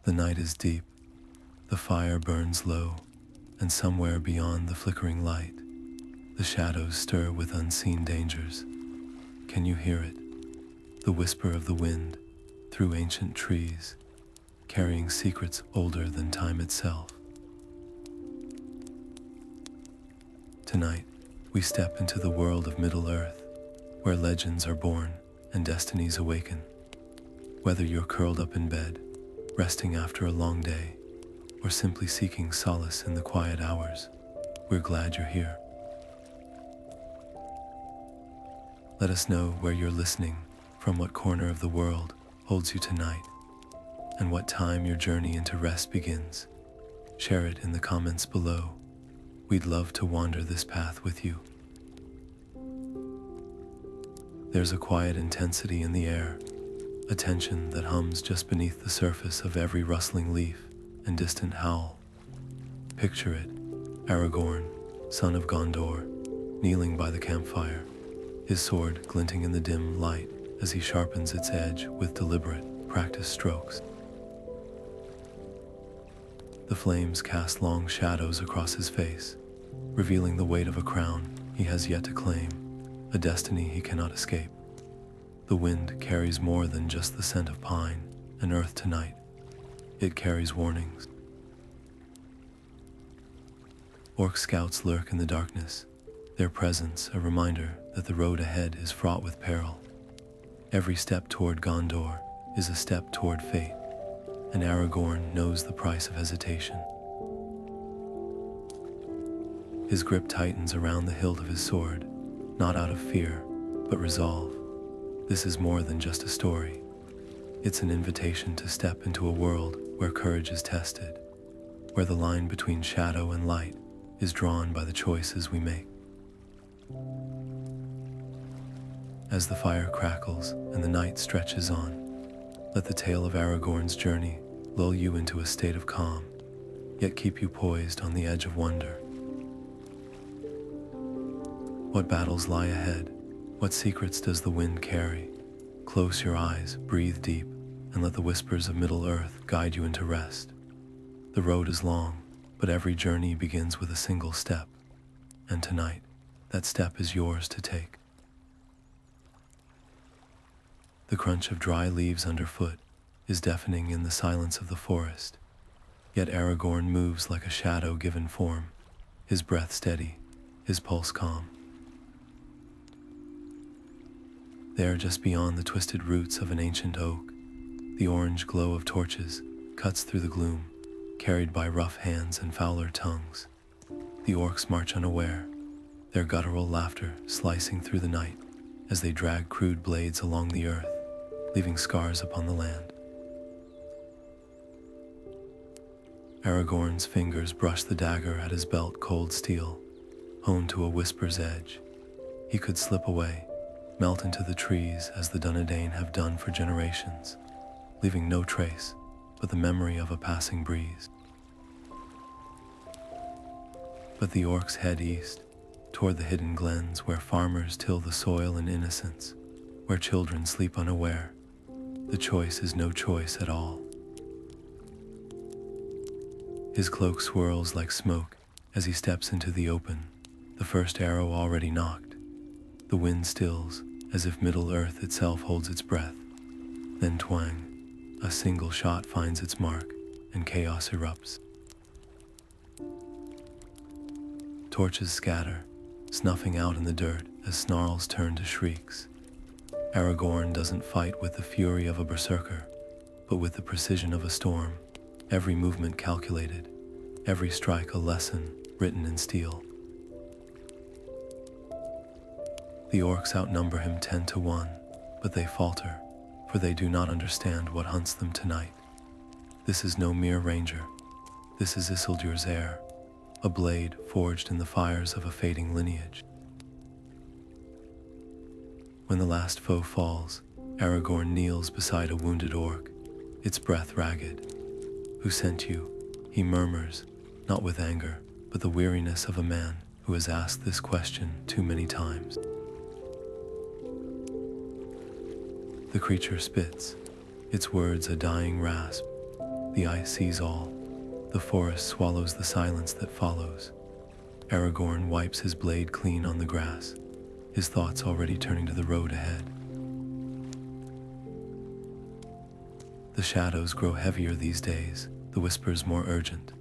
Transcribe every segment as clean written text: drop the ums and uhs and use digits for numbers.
The night is deep, the fire burns low, and somewhere beyond the flickering light, the shadows stir with unseen dangers. Can you hear it? The whisper of the wind through ancient trees, carrying secrets older than time itself. Tonight, we step into the world of Middle-earth, where legends are born and destinies awaken. Whether you're curled up in bed, resting after a long day, or simply seeking solace in the quiet hours, we're glad you're here. Let us know where you're listening, from what corner of the world holds you tonight, and what time your journey into rest begins. Share it in the comments below. We'd love to wander this path with you. There's a quiet intensity in the air, a tension that hums just beneath the surface of every rustling leaf and distant howl. Picture it, Aragorn, son of Gondor, kneeling by the campfire, his sword glinting in the dim light as he sharpens its edge with deliberate, practiced strokes. The flames cast long shadows across his face, revealing the weight of a crown he has yet to claim, a destiny he cannot escape. The wind carries more than just the scent of pine and earth tonight. It carries warnings. Orc scouts lurk in the darkness, their presence a reminder that the road ahead is fraught with peril. Every step toward Gondor is a step toward fate, and Aragorn knows the price of hesitation. His grip tightens around the hilt of his sword, not out of fear, but resolve. This is more than just a story. It's an invitation to step into a world where courage is tested, where the line between shadow and light is drawn by the choices we make. As the fire crackles and the night stretches on, let the tale of Aragorn's journey lull you into a state of calm, yet keep you poised on the edge of wonder. What battles lie ahead? What secrets does the wind carry? Close your eyes, breathe deep, and let the whispers of Middle-earth guide you into rest. The road is long, but every journey begins with a single step, and tonight, that step is yours to take. The crunch of dry leaves underfoot is deafening in the silence of the forest, yet Aragorn moves like a shadow given form, his breath steady, his pulse calm. There, just beyond the twisted roots of an ancient oak, the orange glow of torches cuts through the gloom, carried by rough hands and fouler tongues. The orcs march unaware, their guttural laughter slicing through the night as they drag crude blades along the earth, leaving scars upon the land. Aragorn's fingers brush the dagger at his belt, cold steel, honed to a whisper's edge. He could slip away, melt into the trees as the Dunedain have done for generations, leaving no trace but the memory of a passing breeze. But the orcs head east, toward the hidden glens where farmers till the soil in innocence, where children sleep unaware. The choice is no choice at all. His cloak swirls like smoke as he steps into the open, the first arrow already nocked. The wind stills, as if Middle-earth itself holds its breath. Then twang, a single shot finds its mark, and chaos erupts. Torches scatter, snuffing out in the dirt as snarls turn to shrieks. Aragorn doesn't fight with the fury of a berserker, but with the precision of a storm, every movement calculated, every strike a lesson written in steel. The orcs outnumber him 10-1, but they falter, for they do not understand what hunts them tonight. This is no mere ranger. This is Isildur's heir, a blade forged in the fires of a fading lineage. When the last foe falls, Aragorn kneels beside a wounded orc, its breath ragged. "Who sent you?" he murmurs, not with anger, but the weariness of a man who has asked this question too many times. The creature spits, its words a dying rasp. The ice sees all. The forest swallows the silence that follows. Aragorn wipes his blade clean on the grass, his thoughts already turning to the road ahead. The shadows grow heavier these days, the whispers more urgent.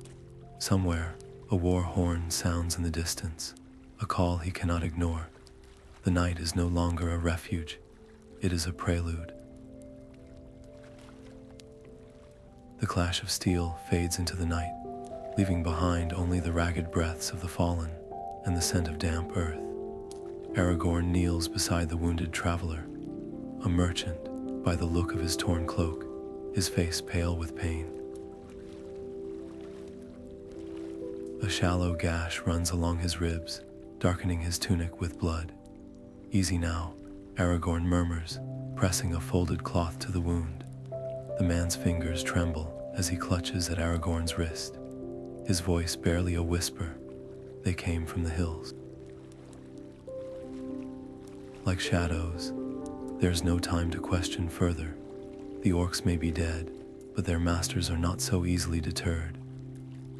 Somewhere, a war horn sounds in the distance, a call he cannot ignore. The night is no longer a refuge, it is a prelude. The clash of steel fades into the night, leaving behind only the ragged breaths of the fallen and the scent of damp earth. Aragorn kneels beside the wounded traveler, a merchant by the look of his torn cloak, his face pale with pain. A shallow gash runs along his ribs, darkening his tunic with blood. "Easy now," Aragorn murmurs, pressing a folded cloth to the wound. The man's fingers tremble as he clutches at Aragorn's wrist, his voice barely a whisper. They came from the hills. Like shadows, there's no time to question further. The orcs may be dead, but their masters are not so easily deterred.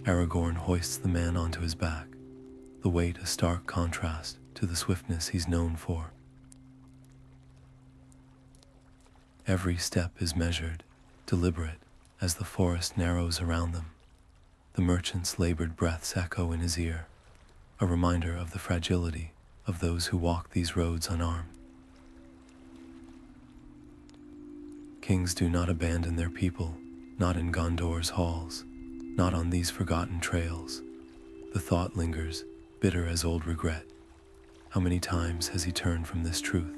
Aragorn hoists the man onto his back, the weight a stark contrast to the swiftness he's known for. Every step is measured, deliberate, as the forest narrows around them. The merchant's labored breaths echo in his ear, a reminder of the fragility of those who walk these roads unarmed. Kings do not abandon their people, not in Gondor's halls, not on these forgotten trails. The thought lingers, bitter as old regret. How many times has he turned from this truth?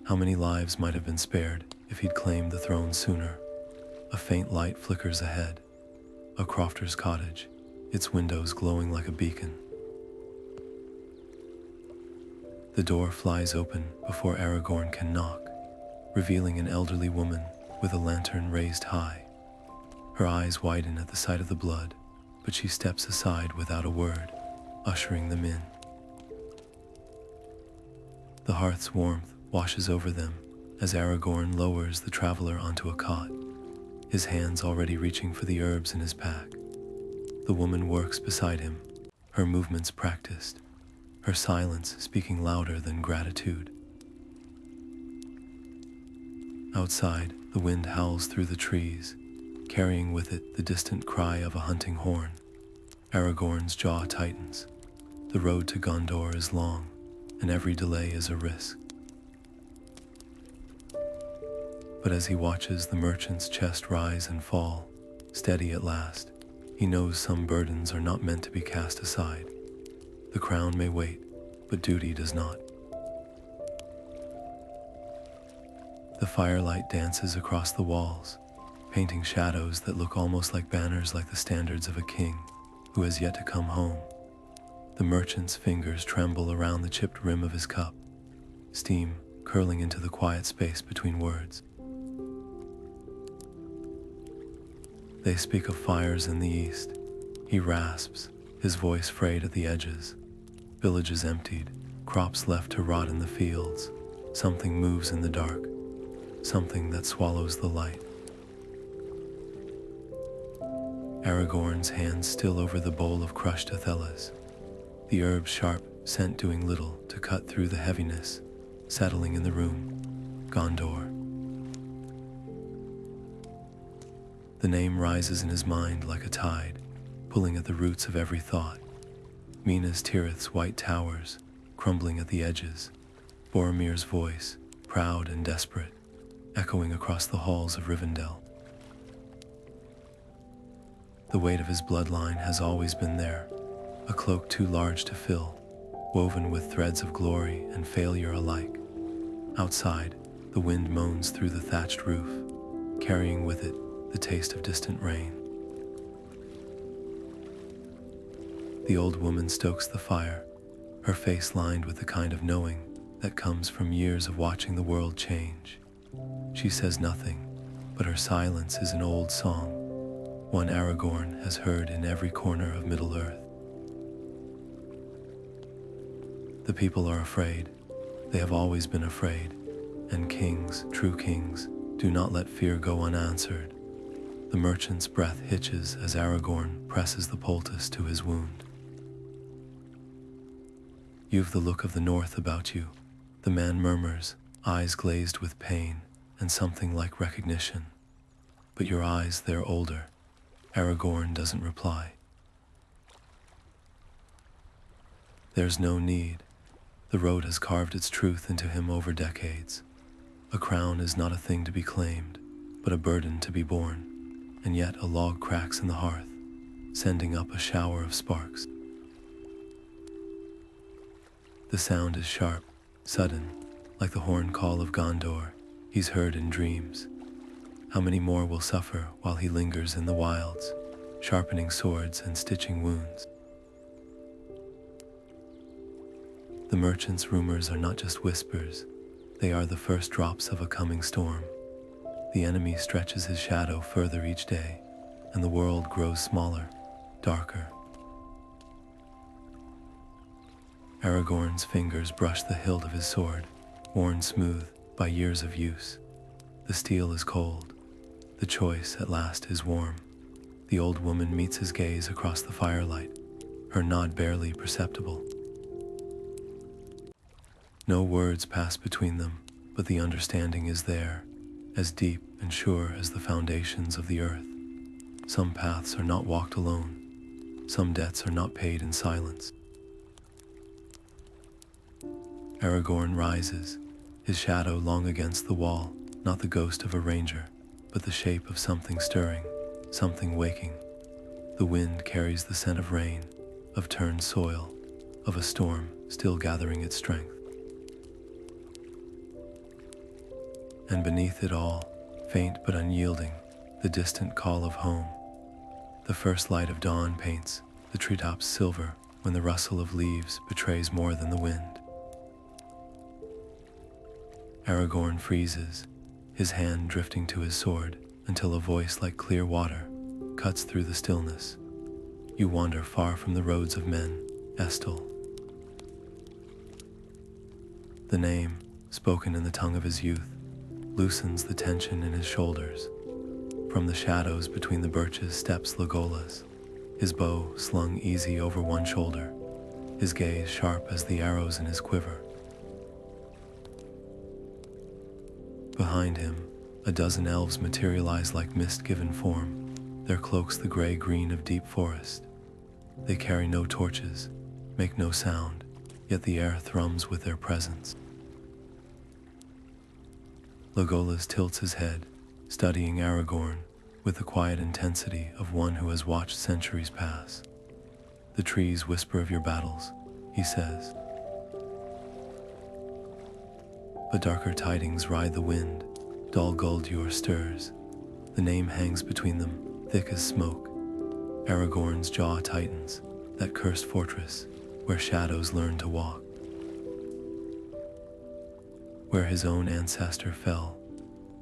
How many lives might have been spared if he'd claimed the throne sooner? A faint light flickers ahead, a crofter's cottage, its windows glowing like a beacon. The door flies open before Aragorn can knock, revealing an elderly woman with a lantern raised high. Her eyes widen at the sight of the blood, but she steps aside without a word, ushering them in. The hearth's warmth washes over them as Aragorn lowers the traveler onto a cot, his hands already reaching for the herbs in his pack. The woman works beside him, her movements practiced, her silence speaking louder than gratitude. Outside, the wind howls through the trees, carrying with it the distant cry of a hunting horn. Aragorn's jaw tightens. The road to Gondor is long, and every delay is a risk. But as he watches the merchant's chest rise and fall, steady at last, he knows some burdens are not meant to be cast aside. The crown may wait, but duty does not. The firelight dances across the walls, painting shadows that look almost like banners, like the standards of a king who has yet to come home. The merchant's fingers tremble around the chipped rim of his cup, steam curling into the quiet space between words. They speak of fires in the east. He rasps, his voice frayed at the edges. Villages emptied, crops left to rot in the fields. Something moves in the dark, something that swallows the light. Aragorn's hands still over the bowl of crushed athelas, the herb's sharp scent doing little to cut through the heaviness, settling in the room. Gondor. The name rises in his mind like a tide, pulling at the roots of every thought. Minas Tirith's white towers, crumbling at the edges. Boromir's voice, proud and desperate, echoing across the halls of Rivendell. The weight of his bloodline has always been there, a cloak too large to fill, woven with threads of glory and failure alike. Outside, the wind moans through the thatched roof, carrying with it the taste of distant rain. The old woman stokes the fire, her face lined with the kind of knowing that comes from years of watching the world change. She says nothing, but her silence is an old song, one Aragorn has heard in every corner of Middle-earth. The people are afraid. They have always been afraid, and kings, true kings, Do not let fear go unanswered. The merchant's breath hitches as Aragorn presses the poultice to his wound. You've the look of the north about you, the man murmurs, eyes glazed with pain and something like recognition. But your eyes, they're older. Aragorn doesn't reply. There's no need. The road has carved its truth into him over decades. A crown is not a thing to be claimed, but a burden to be borne. And yet a log cracks in the hearth, sending up a shower of sparks. The sound is sharp, sudden, like the horn call of Gondor he's heard in dreams. How many more will suffer while he lingers in the wilds, sharpening swords and stitching wounds? The merchant's rumors are not just whispers, they are the first drops of a coming storm. The enemy stretches his shadow further each day, and the world grows smaller, darker. Aragorn's fingers brush the hilt of his sword, worn smooth by years of use. The steel is cold. The choice at last is warm. The old woman meets his gaze across the firelight, her nod barely perceptible. No words pass between them, but the understanding is there, as deep and sure as the foundations of the earth. Some paths are not walked alone. Some debts are not paid in silence. Aragorn rises, his shadow long against the wall, not the ghost of a ranger, but the shape of something stirring, something waking. The wind carries the scent of rain, of turned soil, of a storm still gathering its strength. And beneath it all, faint but unyielding, the distant call of home. The first light of dawn paints the treetops silver when the rustle of leaves betrays more than the wind. Aragorn freezes, his hand drifting to his sword, until a voice like clear water cuts through the stillness. You wander far from the roads of men, Estel. The name, spoken in the tongue of his youth, loosens the tension in his shoulders. From the shadows between the birches steps Legolas, his bow slung easy over one shoulder, his gaze sharp as the arrows in his quiver. Behind him, a dozen elves materialize like mist-given form, their cloaks the gray-green of deep forest. They carry no torches, make no sound, yet the air thrums with their presence. Legolas tilts his head, studying Aragorn with the quiet intensity of one who has watched centuries pass. The trees whisper of your battles, he says. But darker tidings ride the wind, dull Guldur stirs. The name hangs between them, thick as smoke. Aragorn's jaw tightens, that cursed fortress where shadows learn to walk. Where his own ancestor fell,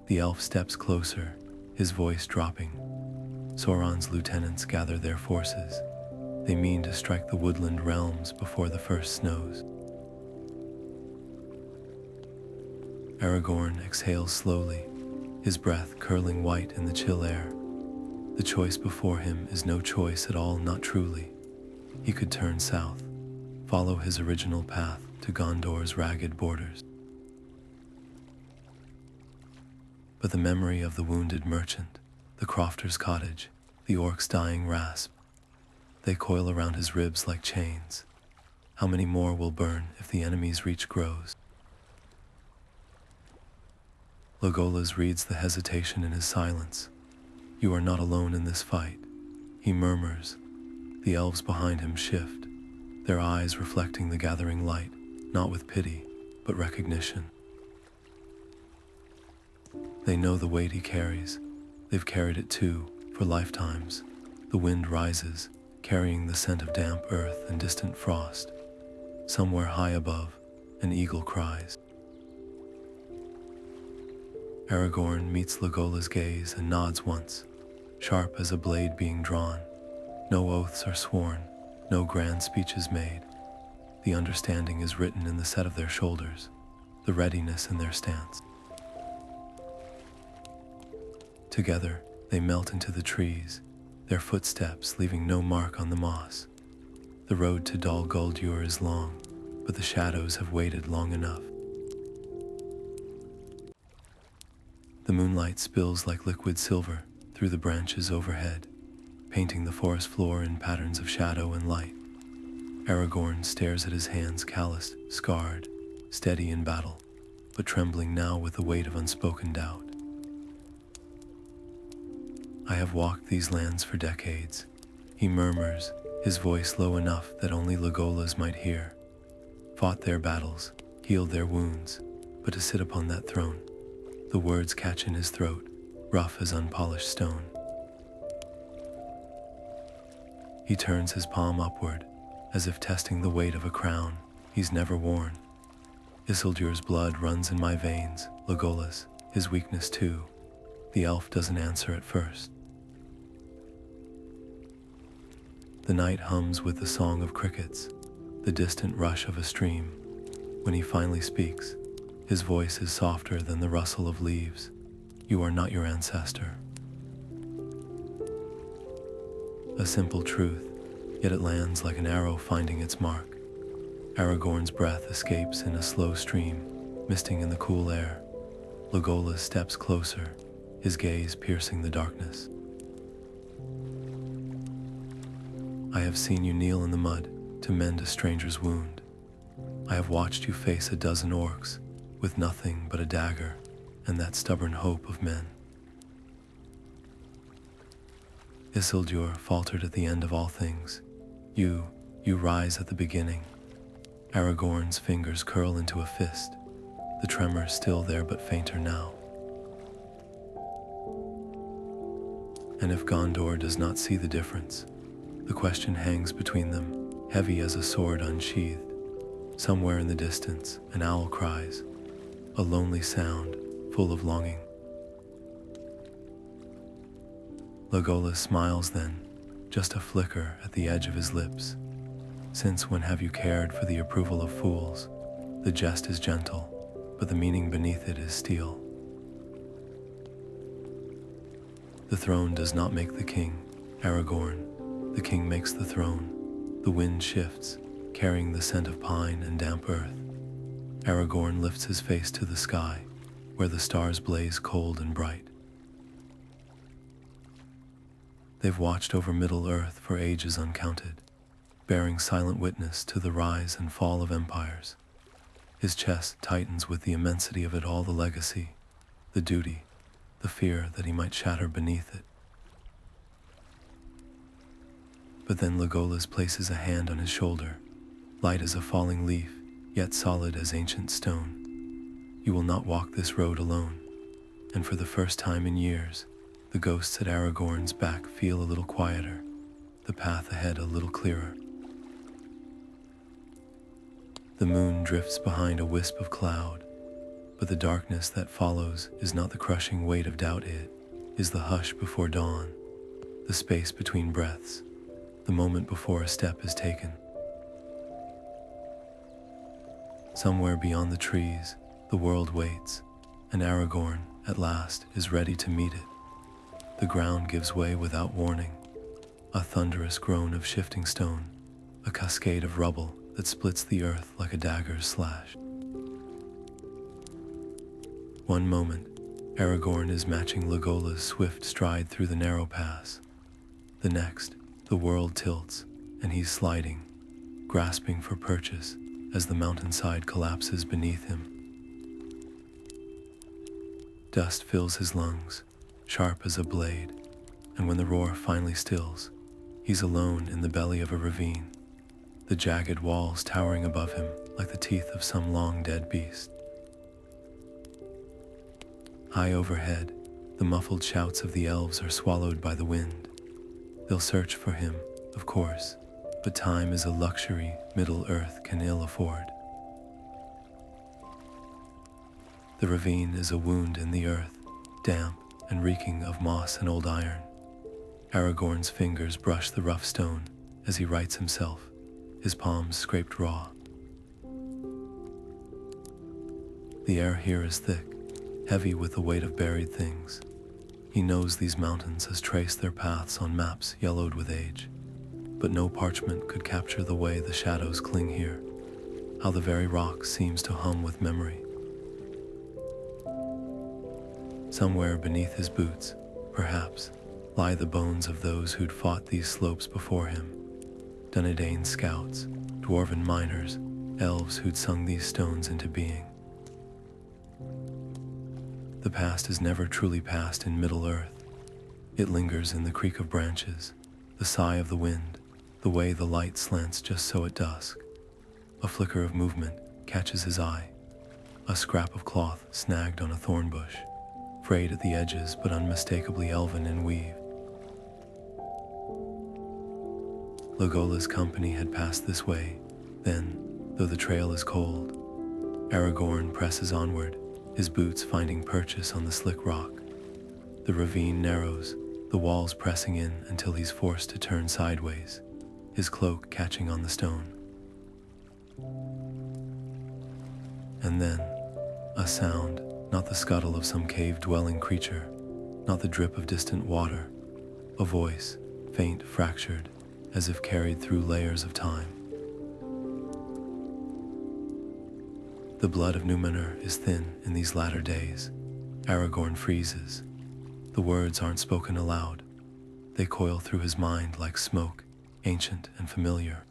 the elf steps closer, his voice dropping. Sauron's lieutenants gather their forces. They mean to strike the woodland realms before the first snows. Aragorn exhales slowly, his breath curling white in the chill air. The choice before him is no choice at all, not truly. He could turn south, follow his original path to Gondor's ragged borders. But the memory of the wounded merchant, the crofter's cottage, the orc's dying rasp, they coil around his ribs like chains. How many more will burn if the enemy's reach grows? Legolas reads the hesitation in his silence. You are not alone in this fight, he murmurs. The elves behind him shift, their eyes reflecting the gathering light, not with pity, but recognition. They know the weight he carries. They've carried it too, for lifetimes. The wind rises, carrying the scent of damp earth and distant frost. Somewhere high above, an eagle cries. Aragorn meets Legolas' gaze and nods once, sharp as a blade being drawn. No oaths are sworn, no grand speeches made. The understanding is written in the set of their shoulders, the readiness in their stance. Together, they melt into the trees, their footsteps leaving no mark on the moss. The road to Dol Guldur is long, but the shadows have waited long enough. The moonlight spills like liquid silver through the branches overhead, painting the forest floor in patterns of shadow and light. Aragorn stares at his hands, calloused, scarred, steady in battle, but trembling now with the weight of unspoken doubt. I have walked these lands for decades, he murmurs, his voice low enough that only Legolas might hear. Fought their battles, healed their wounds, but to sit upon that throne, the words catch in his throat, rough as unpolished stone. He turns his palm upward, as if testing the weight of a crown he's never worn. Isildur's blood runs in my veins, Legolas, his weakness too. The elf doesn't answer at first. The night hums with the song of crickets, the distant rush of a stream. When he finally speaks, his voice is softer than the rustle of leaves. You are not your ancestor. A simple truth, yet it lands like an arrow finding its mark. Aragorn's breath escapes in a slow stream, misting in the cool air. Legolas steps closer, his gaze piercing the darkness. I have seen you kneel in the mud to mend a stranger's wound. I have watched you face a dozen orcs with nothing but a dagger and that stubborn hope of men. Isildur faltered at the end of all things. You rise at the beginning. Aragorn's fingers curl into a fist, the tremor still there but fainter now. And if Gondor does not see the difference, the question hangs between them, heavy as a sword unsheathed. Somewhere in the distance, an owl cries, a lonely sound, full of longing. Legolas smiles then, just a flicker at the edge of his lips. Since when have you cared for the approval of fools? The jest is gentle, but the meaning beneath it is steel. The throne does not make the king, Aragorn. The king makes the throne. The wind shifts, carrying the scent of pine and damp earth. Aragorn lifts his face to the sky, where the stars blaze cold and bright. They've watched over Middle-earth for ages uncounted, bearing silent witness to the rise and fall of empires. His chest tightens with the immensity of it all, the legacy, the duty, the fear that he might shatter beneath it. But then Legolas places a hand on his shoulder, light as a falling leaf, yet solid as ancient stone. You will not walk this road alone, and for the first time in years, the ghosts at Aragorn's back feel a little quieter, the path ahead a little clearer. The moon drifts behind a wisp of cloud, but the darkness that follows is not the crushing weight of doubt. It is the hush before dawn, the space between breaths, the moment before a step is taken. Somewhere beyond the trees, the world waits, and Aragorn, at last, is ready to meet it. The ground gives way without warning, a thunderous groan of shifting stone, a cascade of rubble that splits the earth like a dagger's slash. One moment, Aragorn is matching Legolas' swift stride through the narrow pass. The next, the world tilts, and he's sliding, grasping for purchase as the mountainside collapses beneath him. Dust fills his lungs, sharp as a blade, and when the roar finally stills, he's alone in the belly of a ravine, the jagged walls towering above him like the teeth of some long-dead beast. High overhead, the muffled shouts of the elves are swallowed by the wind. They'll search for him, of course, but time is a luxury Middle-earth can ill afford. The ravine is a wound in the earth, damp and reeking of moss and old iron. Aragorn's fingers brush the rough stone as he rights himself, his palms scraped raw. The air here is thick, heavy with the weight of buried things. He knows these mountains has traced their paths on maps yellowed with age, but no parchment could capture the way the shadows cling here, how the very rock seems to hum with memory. Somewhere beneath his boots, perhaps, lie the bones of those who'd fought these slopes before him, Dunedain scouts, dwarven miners, elves who'd sung these stones into being. The past is never truly past in Middle-earth. It lingers in the creak of branches, the sigh of the wind, the way the light slants just so at dusk. A flicker of movement catches his eye, a scrap of cloth snagged on a thorn bush, frayed at the edges but unmistakably elven in weave. Legolas' company had passed this way, then, though the trail is cold, Aragorn presses onward, his boots finding purchase on the slick rock. The ravine narrows, the walls pressing in until he's forced to turn sideways, his cloak catching on the stone. And then, a sound, not the scuttle of some cave-dwelling creature, not the drip of distant water, a voice, faint, fractured, as if carried through layers of time. The blood of Númenor is thin in these latter days. Aragorn freezes. The words aren't spoken aloud. They coil through his mind like smoke, ancient and familiar.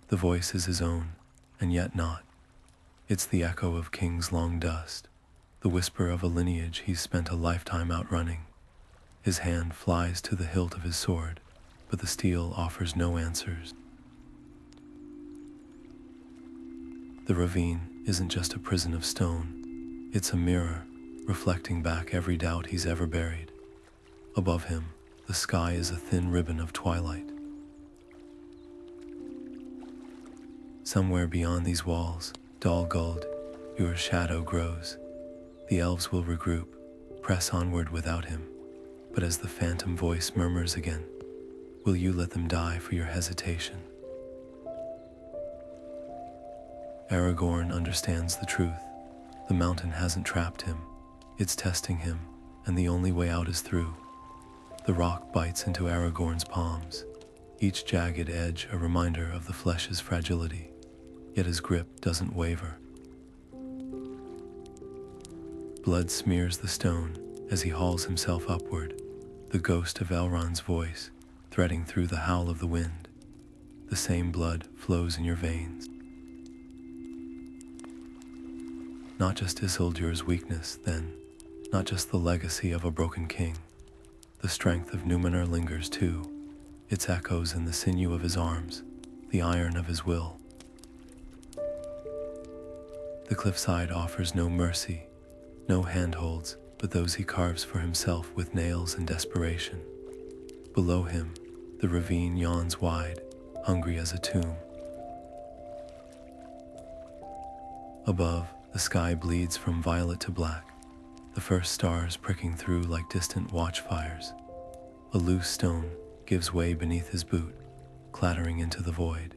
The voice is his own, and yet not. It's the echo of kings long dust, the whisper of a lineage he's spent a lifetime outrunning. His hand flies to the hilt of his sword, but the steel offers no answers. The ravine isn't just a prison of stone, it's a mirror, reflecting back every doubt he's ever buried. Above him, the sky is a thin ribbon of twilight. Somewhere beyond these walls, Dol-Guled, your shadow grows. The elves will regroup, press onward without him, but as the phantom voice murmurs again, will you let them die for your hesitation? Aragorn understands the truth. The mountain hasn't trapped him, it's testing him, and the only way out is through. The rock bites into Aragorn's palms, each jagged edge a reminder of the flesh's fragility, yet his grip doesn't waver. Blood smears the stone as he hauls himself upward, the ghost of Elrond's voice threading through the howl of the wind. The same blood flows in your veins. Not just Isildur's weakness, then, not just the legacy of a broken king. The strength of Númenor lingers too, its echoes in the sinew of his arms, the iron of his will. The cliffside offers no mercy, no handholds, but those he carves for himself with nails and desperation. Below him, the ravine yawns wide, hungry as a tomb. Above, the sky bleeds from violet to black, the first stars pricking through like distant watchfires. A loose stone gives way beneath his boot, clattering into the void.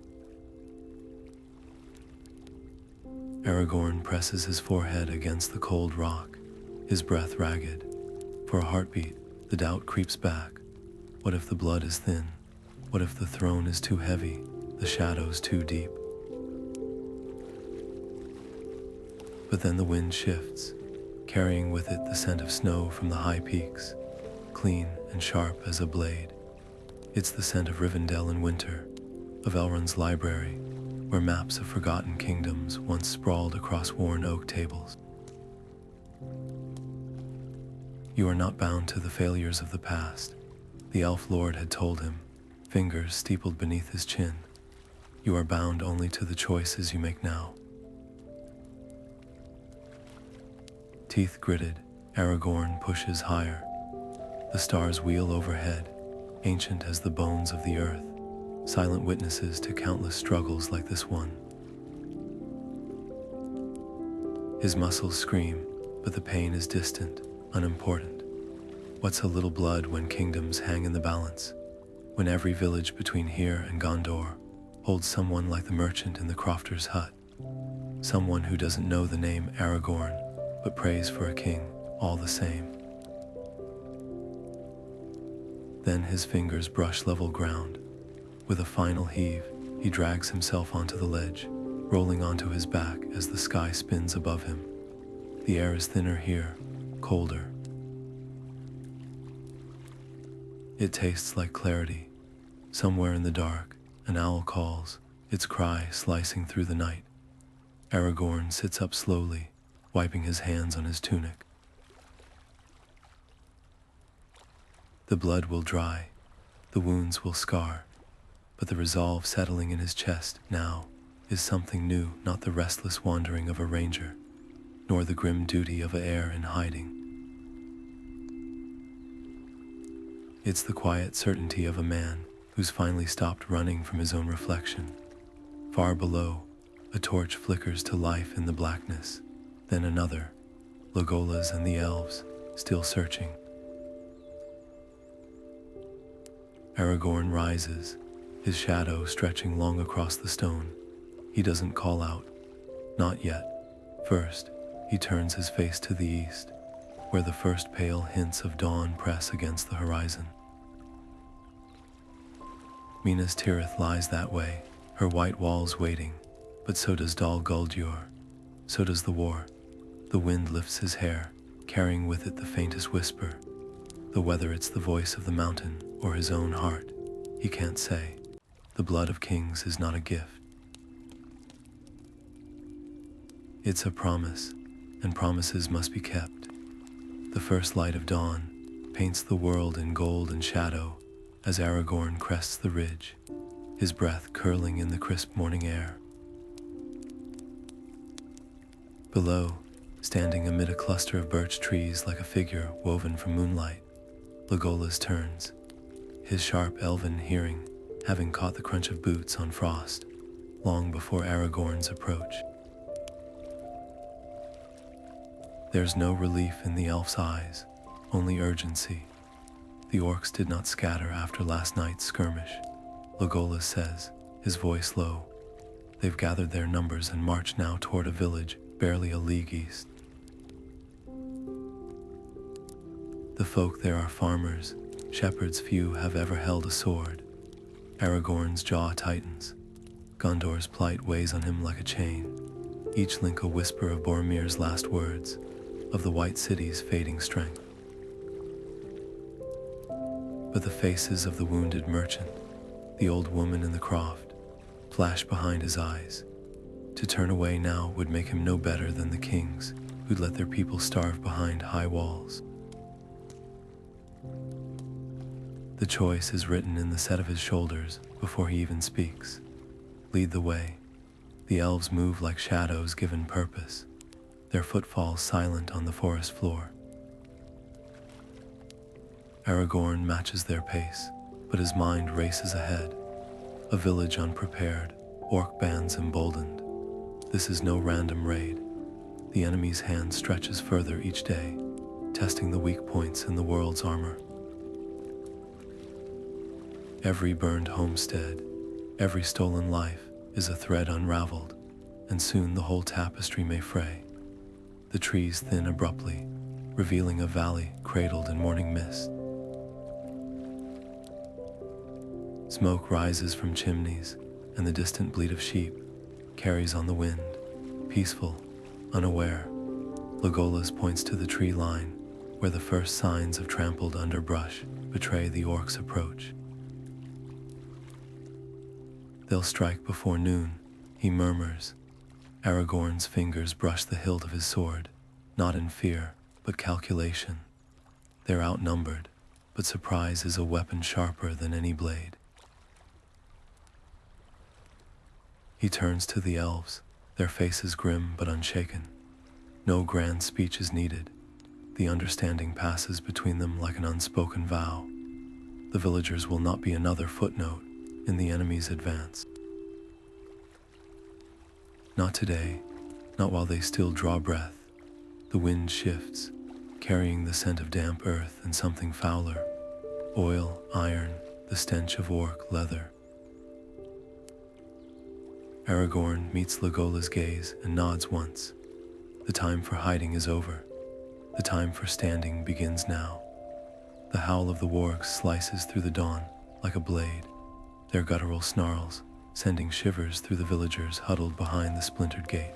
Aragorn presses his forehead against the cold rock, his breath ragged. For a heartbeat, the doubt creeps back. What if the blood is thin? What if the throne is too heavy, the shadows too deep? But then the wind shifts, carrying with it the scent of snow from the high peaks, clean and sharp as a blade. It's the scent of Rivendell in winter, of Elrond's library, where maps of forgotten kingdoms once sprawled across worn oak tables. You are not bound to the failures of the past, the elf lord had told him, fingers steepled beneath his chin. You are bound only to the choices you make now. Teeth gritted, Aragorn pushes higher. The stars wheel overhead, ancient as the bones of the earth, silent witnesses to countless struggles like this one. His muscles scream, but the pain is distant, unimportant. What's a little blood when kingdoms hang in the balance, when every village between here and Gondor holds someone like the merchant in the crofter's hut, someone who doesn't know the name Aragorn, but prays for a king all the same. Then his fingers brush level ground. With a final heave, he drags himself onto the ledge, rolling onto his back as the sky spins above him. The air is thinner here, colder. It tastes like clarity. Somewhere in the dark, an owl calls, its cry slicing through the night. Aragorn sits up slowly, wiping his hands on his tunic. The blood will dry, the wounds will scar, but the resolve settling in his chest now is something new, not the restless wandering of a ranger, nor the grim duty of an heir in hiding. It's the quiet certainty of a man who's finally stopped running from his own reflection. Far below, a torch flickers to life in the blackness, then another, Legolas and the elves, still searching. Aragorn rises, his shadow stretching long across the stone. He doesn't call out, not yet. First, he turns his face to the east, where the first pale hints of dawn press against the horizon. Minas Tirith lies that way, her white walls waiting, but so does Dol Guldur, so does the war. The wind lifts his hair, carrying with it the faintest whisper, though whether it's the voice of the mountain or his own heart, he can't say. The blood of kings is not a gift. It's a promise, and promises must be kept. The first light of dawn paints the world in gold and shadow as Aragorn crests the ridge, his breath curling in the crisp morning air. Below, standing amid a cluster of birch trees like a figure woven from moonlight, Legolas turns, his sharp elven hearing having caught the crunch of boots on frost long before Aragorn's approach. There's no relief in the elf's eyes, only urgency. The orcs did not scatter after last night's skirmish, Legolas says, his voice low. They've gathered their numbers and march now toward a village barely a league east. The folk there are farmers, shepherds few have ever held a sword. Aragorn's jaw tightens. Gondor's plight weighs on him like a chain, each link a whisper of Boromir's last words, of the White City's fading strength. But the faces of the wounded merchant, the old woman in the croft, flash behind his eyes. To turn away now would make him no better than the kings who'd let their people starve behind high walls. The choice is written in the set of his shoulders before he even speaks. Lead the way. The elves move like shadows given purpose, their footfalls silent on the forest floor. Aragorn matches their pace, but his mind races ahead. A village unprepared, orc bands emboldened. This is no random raid. The enemy's hand stretches further each day, testing the weak points in the world's armor. Every burned homestead, every stolen life is a thread unraveled, and soon the whole tapestry may fray. The trees thin abruptly, revealing a valley cradled in morning mist. Smoke rises from chimneys, and the distant bleat of sheep carries on the wind, peaceful, unaware. Legolas points to the tree line, where the first signs of trampled underbrush betray the orcs' approach. They'll strike before noon, he murmurs. Aragorn's fingers brush the hilt of his sword, not in fear, but calculation. They're outnumbered, but surprise is a weapon sharper than any blade. He turns to the elves, their faces grim but unshaken. No grand speech is needed. The understanding passes between them like an unspoken vow. The villagers will not be another footnote in the enemy's advance. Not today, not while they still draw breath. The wind shifts, carrying the scent of damp earth and something fouler. Oil, iron, the stench of orc leather. Aragorn meets Legolas' gaze and nods once. The time for hiding is over. The time for standing begins now. The howl of the wargs slices through the dawn like a blade, their guttural snarls sending shivers through the villagers huddled behind the splintered gate.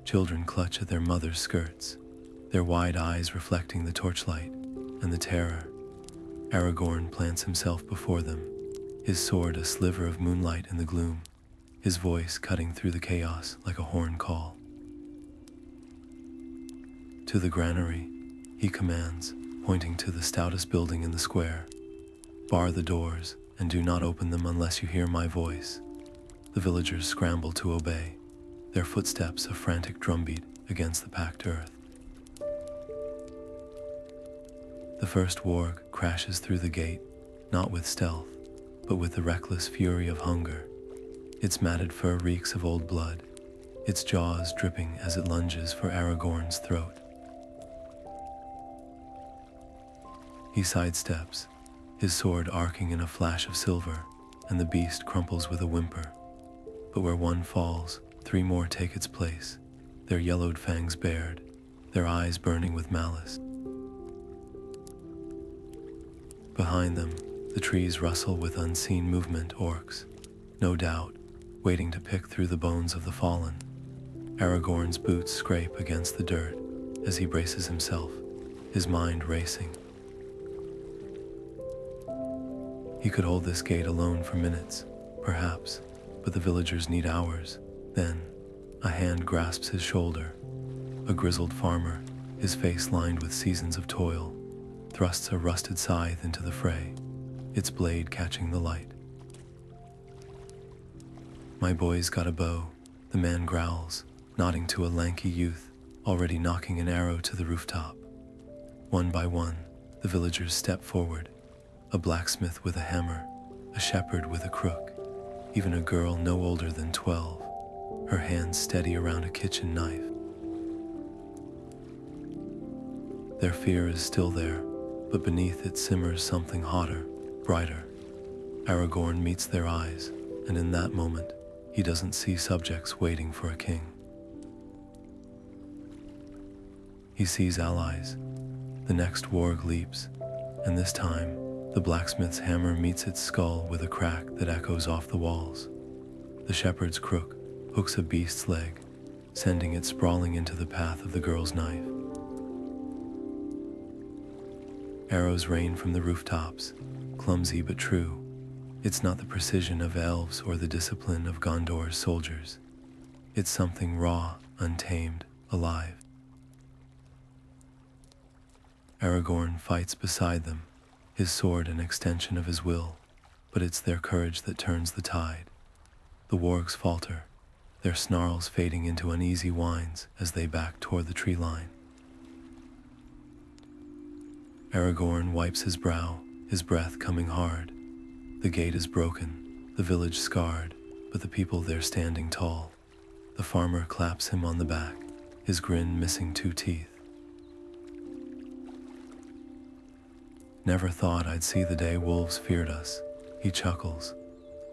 Children clutch at their mothers' skirts, their wide eyes reflecting the torchlight and the terror. Aragorn plants himself before them, his sword a sliver of moonlight in the gloom, his voice cutting through the chaos like a horn call. To the granary, he commands, pointing to the stoutest building in the square. Bar the doors, and do not open them unless you hear my voice. The villagers scramble to obey, their footsteps a frantic drumbeat against the packed earth. The first warg crashes through the gate, not with stealth, but with the reckless fury of hunger. Its matted fur reeks of old blood, its jaws dripping as it lunges for Aragorn's throat. He sidesteps, his sword arcing in a flash of silver, and the beast crumples with a whimper. But where one falls, 3 more take its place, their yellowed fangs bared, their eyes burning with malice. Behind them, the trees rustle with unseen movement orcs, no doubt, waiting to pick through the bones of the fallen. Aragorn's boots scrape against the dirt as he braces himself, his mind racing. He could hold this gate alone for minutes, perhaps, but the villagers need hours. Then, a hand grasps his shoulder. A grizzled farmer, his face lined with seasons of toil, thrusts a rusted scythe into the fray, its blade catching the light. "My boy's got a bow," the man growls, nodding to a lanky youth, already knocking an arrow to the rooftop. One by one, the villagers step forward, a blacksmith with a hammer, a shepherd with a crook, even a girl no older than 12, her hands steady around a kitchen knife. Their fear is still there, but beneath it simmers something hotter, brighter. Aragorn meets their eyes, and in that moment, he doesn't see subjects waiting for a king. He sees allies. The next warg leaps, and this time, the blacksmith's hammer meets its skull with a crack that echoes off the walls. The shepherd's crook hooks a beast's leg, sending it sprawling into the path of the girl's knife. Arrows rain from the rooftops, clumsy but true. It's not the precision of elves or the discipline of Gondor's soldiers. It's something raw, untamed, alive. Aragorn fights beside them, his sword an extension of his will, but it's their courage that turns the tide. The wargs falter, their snarls fading into uneasy whines as they back toward the tree line. Aragorn wipes his brow, his breath coming hard. The gate is broken, the village scarred, but the people there standing tall. The farmer claps him on the back, his grin missing 2 teeth. "Never thought I'd see the day wolves feared us," he chuckles.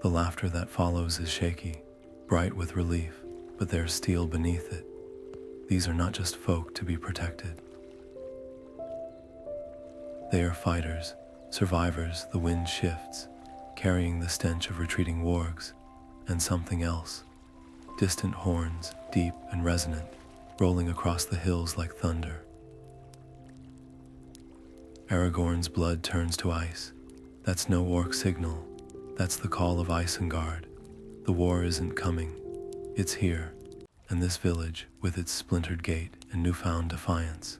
The laughter that follows is shaky, bright with relief, but there's steel beneath it. These are not just folk to be protected. They are fighters, survivors. The wind shifts, carrying the stench of retreating wargs, and something else. Distant horns, deep and resonant, rolling across the hills like thunder. Aragorn's blood turns to ice. That's no orc signal. That's the call of Isengard. The war isn't coming. It's here. And this village, with its splintered gate and newfound defiance,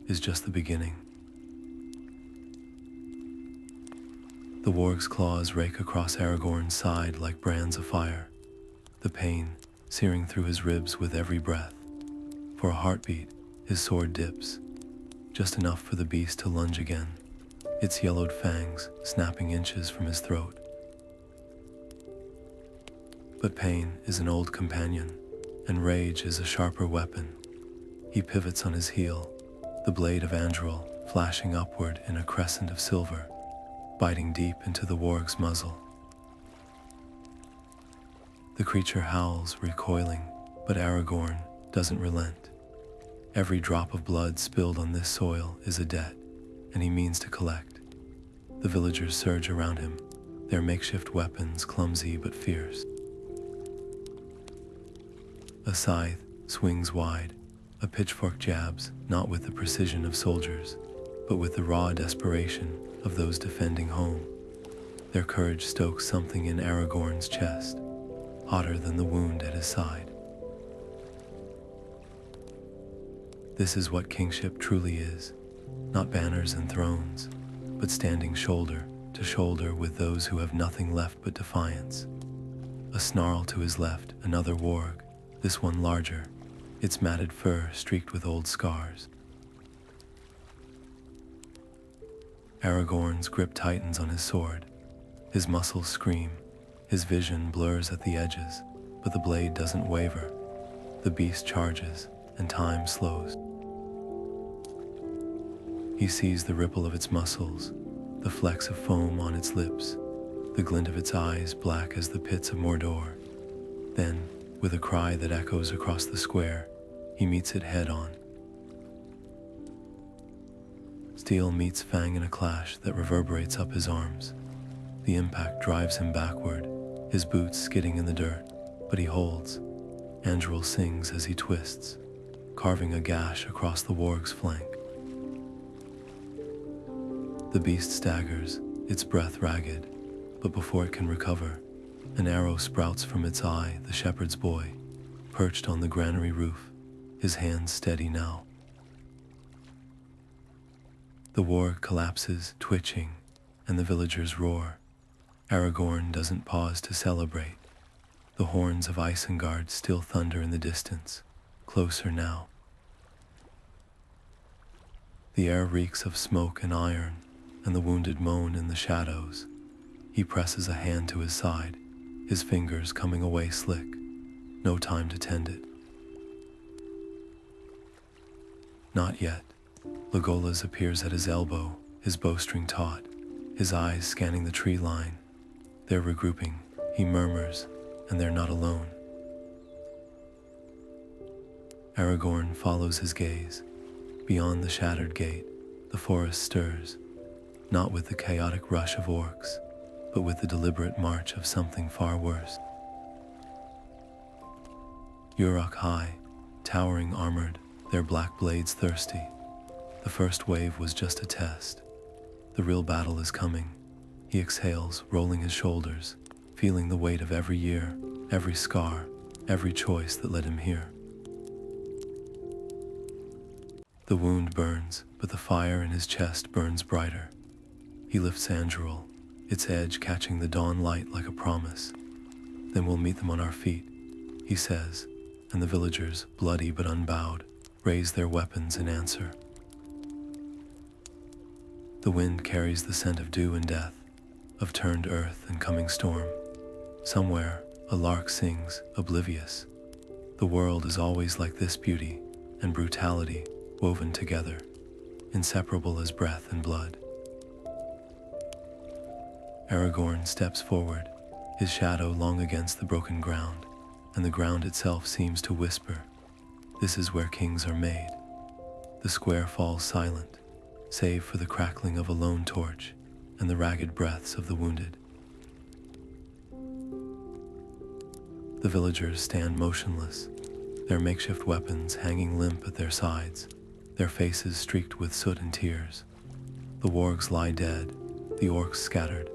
is just the beginning. The warg's claws rake across Aragorn's side like brands of fire, the pain searing through his ribs with every breath. For a heartbeat, his sword dips, just enough for the beast to lunge again, its yellowed fangs snapping inches from his throat. But pain is an old companion, and rage is a sharper weapon. He pivots on his heel, the blade of Andril flashing upward in a crescent of silver, biting deep into the warg's muzzle. The creature howls, recoiling, But Aragorn doesn't relent. Every drop of blood spilled on this soil is a debt, and he means to collect. The villagers surge around him, their makeshift weapons clumsy but fierce. A scythe swings wide, a pitchfork jabs, not with the precision of soldiers, but with the raw desperation of those defending home. Their courage stokes something in Aragorn's chest, hotter than the wound at his side. This is what kingship truly is, not banners and thrones, but standing shoulder to shoulder with those who have nothing left but defiance. A snarl to his left, another warg, this one larger, its matted fur streaked with old scars. Aragorn's grip tightens on his sword. His muscles scream, his vision blurs at the edges, but the blade doesn't waver. The beast charges, and time slows. He sees the ripple of its muscles, the flecks of foam on its lips, the glint of its eyes black as the pits of Mordor. Then, with a cry that echoes across the square, he meets it head-on. Steel meets fang in a clash that reverberates up his arms. The impact drives him backward, his boots skidding in the dirt, but he holds. Andril sings as he twists, carving a gash across the warg's flank. The beast staggers, its breath ragged, but before it can recover, an arrow sprouts from its eye. The shepherd's boy, perched on the granary roof, his hands steady now. The warg collapses, twitching, and the villagers roar. Aragorn doesn't pause to celebrate. The horns of Isengard still thunder in the distance, closer now. The air reeks of smoke and iron, and the wounded moan in the shadows. He presses a hand to his side, his fingers coming away slick. No time to tend it. Not yet. Legolas appears at his elbow, his bowstring taut, his eyes scanning the tree line. They're regrouping, he murmurs, and they're not alone. Aragorn follows his gaze. Beyond the shattered gate, the forest stirs, not with the chaotic rush of orcs, but with the deliberate march of something far worse. Uruk high, towering armored, their black blades thirsty. The first wave was just a test. The real battle is coming. He exhales, rolling his shoulders, feeling the weight of every year, every scar, every choice that led him here. The wound burns, but the fire in his chest burns brighter. He lifts Andril, its edge catching the dawn light like a promise. Then we'll meet them on our feet, he says, and the villagers, bloody but unbowed, raise their weapons in answer. The wind carries the scent of dew and death, of turned earth and coming storm. Somewhere, a lark sings, oblivious. The world is always like this, beauty and brutality woven together, inseparable as breath and blood. Aragorn steps forward, his shadow long against the broken ground, and the ground itself seems to whisper, "This is where kings are made." The square falls silent, save for the crackling of a lone torch and the ragged breaths of the wounded. The villagers stand motionless, their makeshift weapons hanging limp at their sides, their faces streaked with soot and tears. The wargs lie dead, the orcs scattered,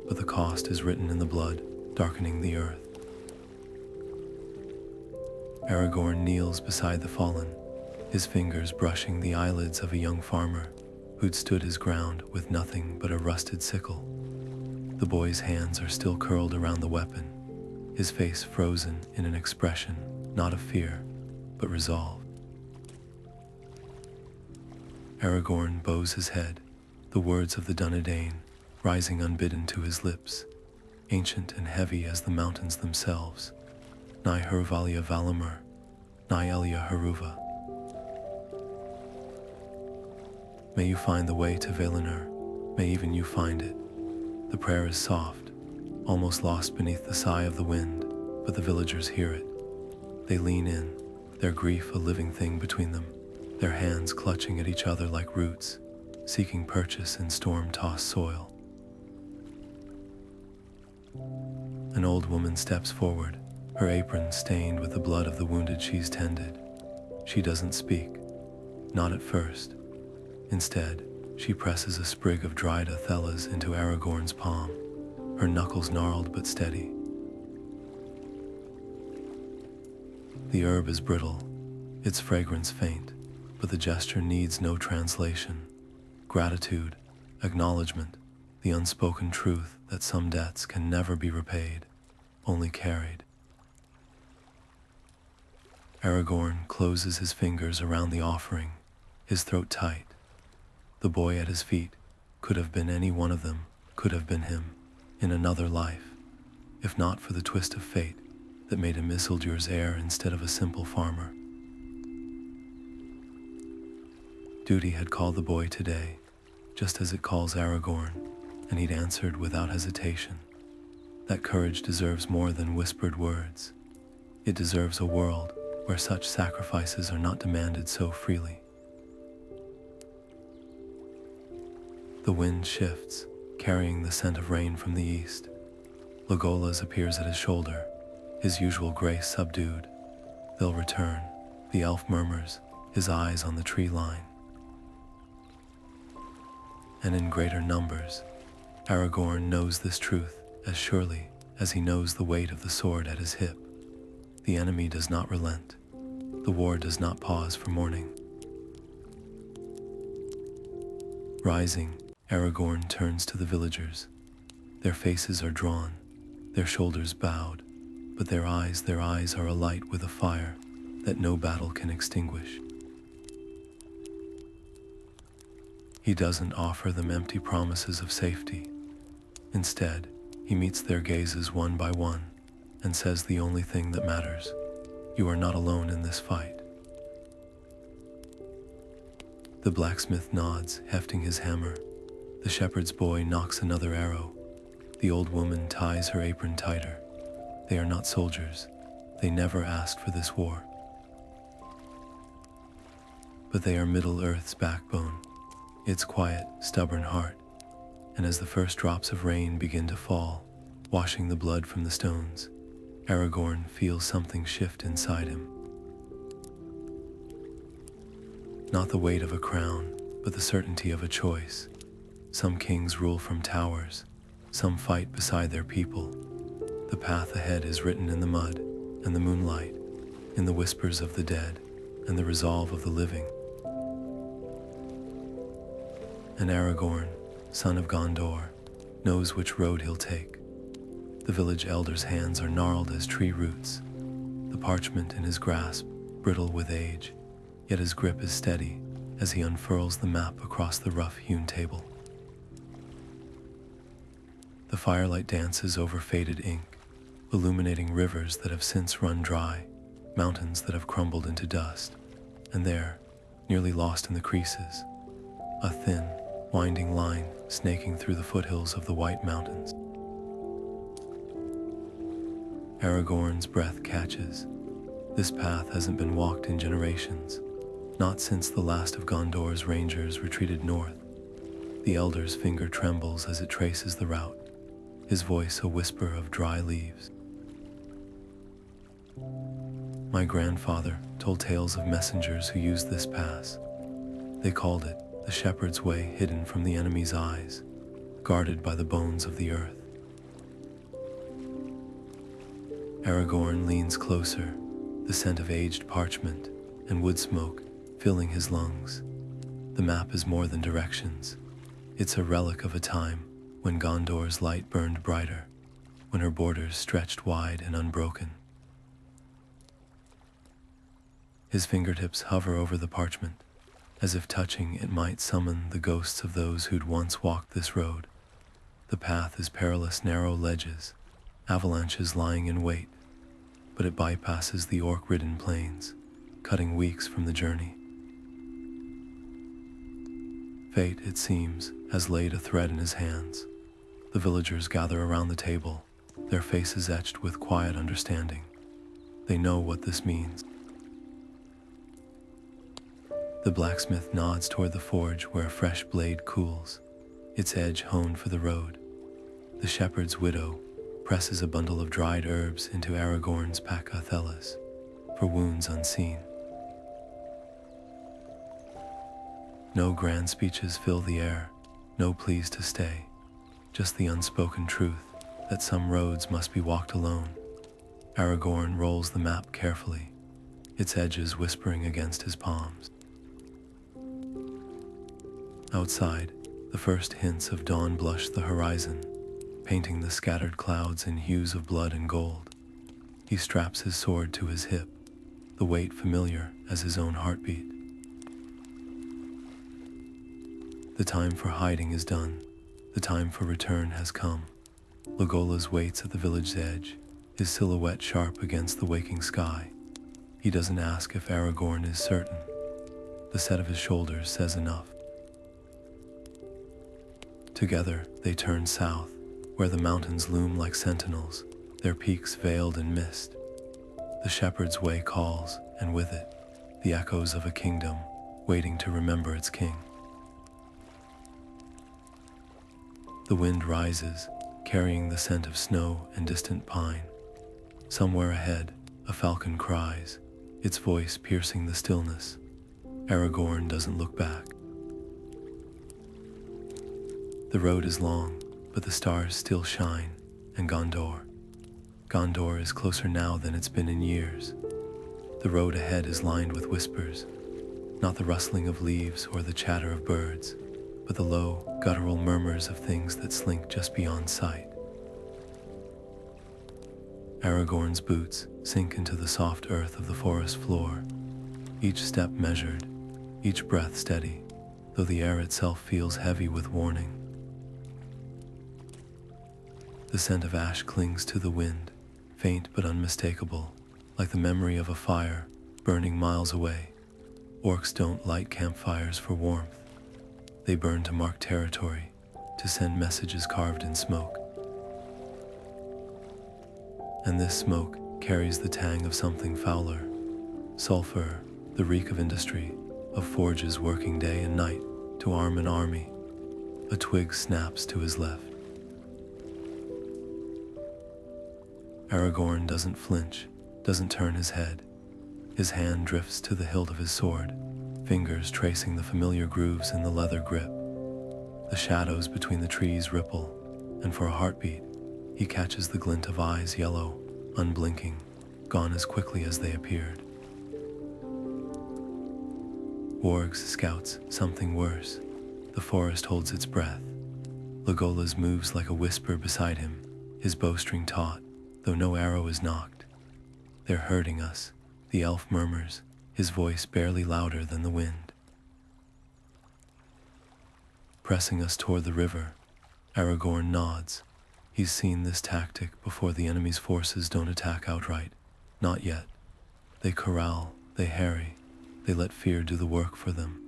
but the cost is written in the blood, darkening the earth. Aragorn kneels beside the fallen, his fingers brushing the eyelids of a young farmer who'd stood his ground with nothing but a rusted sickle. The boy's hands are still curled around the weapon, his face frozen in an expression not of fear, but resolve. Aragorn bows his head, the words of the Dunedain rising unbidden to his lips, ancient and heavy as the mountains themselves. Nai Hervalia Valamur, Nai Elia Haruva. May you find the way to Valinor, may even you find it. The prayer is soft, almost lost beneath the sigh of the wind, but the villagers hear it. They lean in, their grief a living thing between them, their hands clutching at each other like roots, seeking purchase in storm-tossed soil. An old woman steps forward, her apron stained with the blood of the wounded she's tended. She doesn't speak, not at first. Instead, she presses a sprig of dried athelas into Aragorn's palm, her knuckles gnarled but steady. The herb is brittle, its fragrance faint, but the gesture needs no translation. Gratitude, acknowledgement, the unspoken truth that some debts can never be repaid, only carried. Aragorn closes his fingers around the offering, his throat tight. The boy at his feet could have been any one of them, could have been him, in another life, if not for the twist of fate that made him Isildur's heir instead of a simple farmer. Duty had called the boy today, just as it calls Aragorn, and he'd answered without hesitation. That courage deserves more than whispered words. It deserves a world where such sacrifices are not demanded so freely. The wind shifts, carrying the scent of rain from the east. Legolas appears at his shoulder, his usual grace subdued. They'll return, the elf murmurs, his eyes on the tree line. And in greater numbers, Aragorn knows this truth as surely as he knows the weight of the sword at his hip. The enemy does not relent. The war does not pause for mourning. Rising, Aragorn turns to the villagers. Their faces are drawn, their shoulders bowed, but their eyes are alight with a fire that no battle can extinguish. He doesn't offer them empty promises of safety. Instead, he meets their gazes one by one and says the only thing that matters: you are not alone in this fight. The blacksmith nods, hefting his hammer. The shepherd's boy knocks another arrow. The old woman ties her apron tighter. They are not soldiers. They never asked for this war. But they are Middle-earth's backbone, its quiet, stubborn heart. And as the first drops of rain begin to fall, washing the blood from the stones, Aragorn feels something shift inside him. Not the weight of a crown, but the certainty of a choice. Some kings rule from towers, some fight beside their people. The path ahead is written in the mud and the moonlight, in the whispers of the dead and the resolve of the living. And Aragorn, son of Gondor, knows which road he'll take. The village elder's hands are gnarled as tree roots, the parchment in his grasp brittle with age, yet his grip is steady as he unfurls the map across the rough-hewn table. The firelight dances over faded ink, illuminating rivers that have since run dry, mountains that have crumbled into dust, and there, nearly lost in the creases, a thin, winding line snaking through the foothills of the White Mountains. Aragorn's breath catches. This path hasn't been walked in generations, not since the last of Gondor's rangers retreated north. The elder's finger trembles as it traces the route, his voice a whisper of dry leaves. My grandfather told tales of messengers who used this pass. They called it the shepherd's way, hidden from the enemy's eyes, guarded by the bones of the earth. Aragorn leans closer, the scent of aged parchment and wood smoke filling his lungs. The map is more than directions. It's a relic of a time when Gondor's light burned brighter, when her borders stretched wide and unbroken. His fingertips hover over the parchment, as if touching it might summon the ghosts of those who'd once walked this road. The path is perilous, narrow ledges, avalanches lying in wait, but it bypasses the orc-ridden plains, cutting weeks from the journey. Fate, it seems, has laid a thread in his hands. The villagers gather around the table, their faces etched with quiet understanding. They know what this means. The blacksmith nods toward the forge where a fresh blade cools, its edge honed for the road. The shepherd's widow presses a bundle of dried herbs into Aragorn's Path Is Perilous for wounds unseen. No grand speeches fill the air, no pleas to stay, just the unspoken truth that some roads must be walked alone. Aragorn rolls the map carefully, its edges whispering against his palms. Outside, the first hints of dawn blush the horizon, painting the scattered clouds in hues of blood and gold. He straps his sword to his hip, the weight familiar as his own heartbeat. The time for hiding is done. The time for return has come. Legolas waits at the village's edge, his silhouette sharp against the waking sky. He doesn't ask if Aragorn is certain. The set of his shoulders says enough. Together, they turn south, where the mountains loom like sentinels, their peaks veiled in mist. The shepherd's way calls, and with it, the echoes of a kingdom waiting to remember its king. The wind rises, carrying the scent of snow and distant pine. Somewhere ahead, a falcon cries, its voice piercing the stillness. Aragorn doesn't look back. The road is long, but the stars still shine, and Gondor is closer now than it's been in years. The road ahead is lined with whispers, not the rustling of leaves or the chatter of birds, but the low, guttural murmurs of things that slink just beyond sight. Aragorn's boots sink into the soft earth of the forest floor, each step measured, each breath steady, though the air itself feels heavy with warning. The scent of ash clings to the wind, faint but unmistakable, like the memory of a fire burning miles away. Orcs don't light campfires for warmth. They burn to mark territory, to send messages carved in smoke. And this smoke carries the tang of something fouler, sulfur, the reek of industry, of forges working day and night to arm an army. A twig snaps to his left. Aragorn doesn't flinch, doesn't turn his head. His hand drifts to the hilt of his sword, fingers tracing the familiar grooves in the leather grip. The shadows between the trees ripple, and for a heartbeat, he catches the glint of eyes yellow, unblinking, gone as quickly as they appeared. Wargs scouts something worse. The forest holds its breath. Legolas moves like a whisper beside him, his bowstring taut, though no arrow is knocked. They're hurting us, the elf murmurs, his voice barely louder than the wind. Pressing us toward the river, Aragorn nods. He's seen this tactic before. The enemy's forces don't attack outright. Not yet. They corral, they harry, they let fear do the work for them.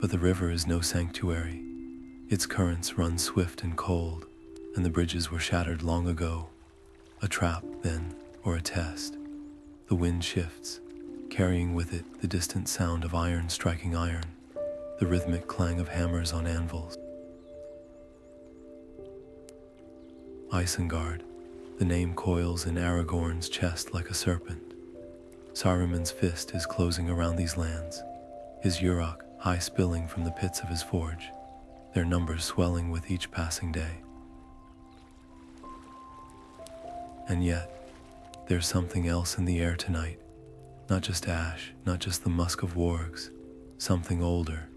But the river is no sanctuary. Its currents run swift and cold, and the bridges were shattered long ago. A trap, then, or a test. The wind shifts, carrying with it the distant sound of iron striking iron, the rhythmic clang of hammers on anvils. Isengard, the name coils in Aragorn's chest like a serpent. Saruman's fist is closing around these lands, his Uruk high spilling from the pits of his forge, their numbers swelling with each passing day. And yet, there's something else in the air tonight. Not just ash, not just the musk of wargs, something older,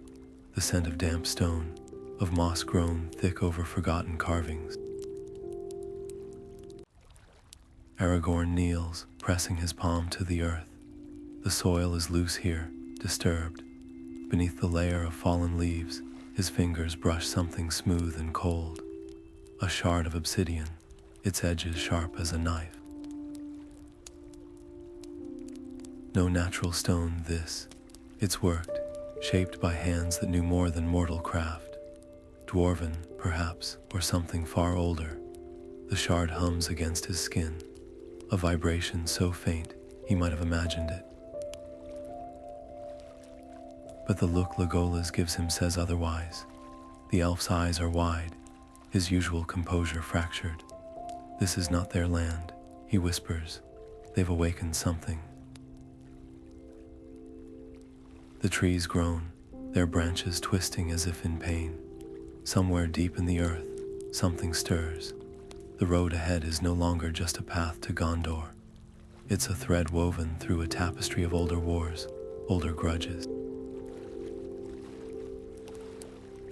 the scent of damp stone, of moss grown thick over forgotten carvings. Aragorn kneels, pressing his palm to the earth. The soil is loose here, disturbed. Beneath the layer of fallen leaves, his fingers brush something smooth and cold. A shard of obsidian, its edges sharp as a knife. No natural stone this. It's worked, shaped by hands that knew more than mortal craft. Dwarven, perhaps, or something far older. The shard hums against his skin, a vibration so faint he might have imagined it. But the look Legolas gives him says otherwise. The elf's eyes are wide, his usual composure fractured. "This is not their land," he whispers. "They've awakened something." The trees groan, their branches twisting as if in pain. Somewhere deep in the earth, something stirs. The road ahead is no longer just a path to Gondor. It's a thread woven through a tapestry of older wars, older grudges.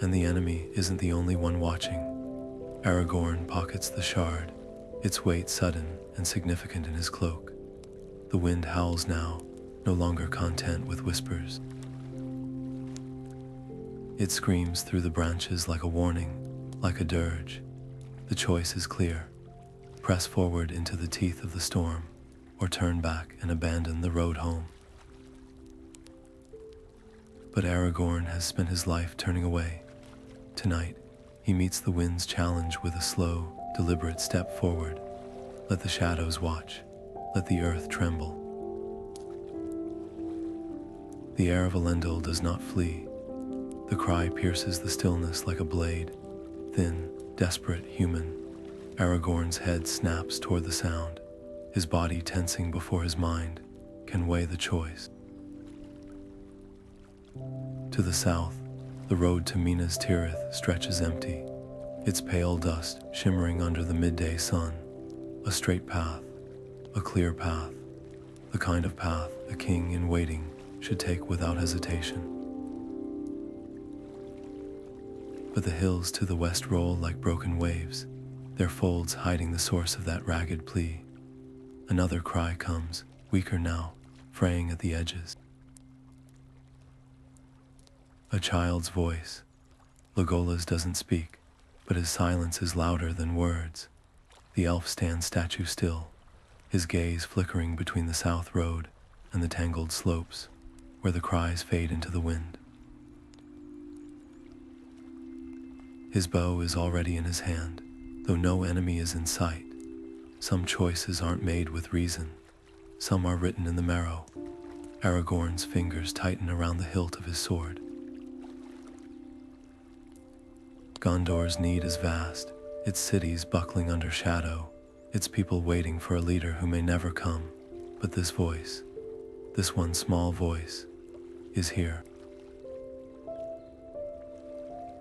And the enemy isn't the only one watching. Aragorn pockets the shard, its weight sudden and significant in his cloak. The wind howls now, no longer content with whispers. It screams through the branches like a warning, like a dirge. The choice is clear. Press forward into the teeth of the storm, or turn back and abandon the road home. But Aragorn has spent his life turning away. Tonight, he meets the wind's challenge with a slow, deliberate step forward. Let the shadows watch. Let the earth tremble. The air of Elendil does not flee. The cry pierces the stillness like a blade, thin, desperate, human. Aragorn's head snaps toward the sound, his body tensing before his mind can weigh the choice. To the south, the road to Minas Tirith stretches empty, its pale dust shimmering under the midday sun. A straight path, a clear path, the kind of path a king in waiting should take without hesitation. But the hills to the west roll like broken waves, their folds hiding the source of that ragged plea. Another cry comes, weaker now, fraying at the edges. A child's voice. Legolas doesn't speak, but his silence is louder than words. The elf stands statue still, his gaze flickering between the south road and the tangled slopes, where the cries fade into the wind. His bow is already in his hand, though no enemy is in sight. Some choices aren't made with reason, some are written in the marrow. Aragorn's fingers tighten around the hilt of his sword. Gondor's need is vast, its cities buckling under shadow, its people waiting for a leader who may never come. But this voice, this one small voice, is here.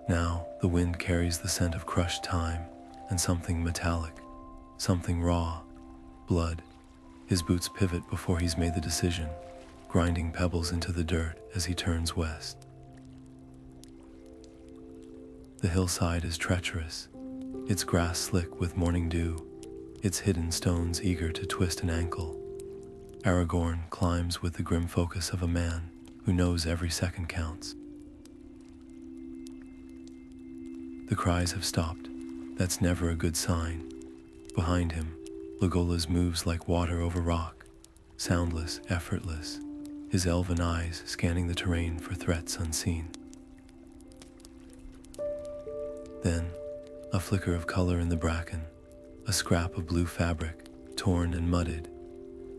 Now the wind carries the scent of crushed time and something metallic, something raw, blood. His boots pivot before he's made the decision, grinding pebbles into the dirt as he turns west. The hillside is treacherous, its grass slick with morning dew, its hidden stones eager to twist an ankle. Aragorn climbs with the grim focus of a man who knows every second counts. The cries have stopped. That's never a good sign. Behind him, Legolas moves like water over rock, soundless, effortless, his elven eyes scanning the terrain for threats unseen. Then, a flicker of color in the bracken, a scrap of blue fabric, torn and mudded.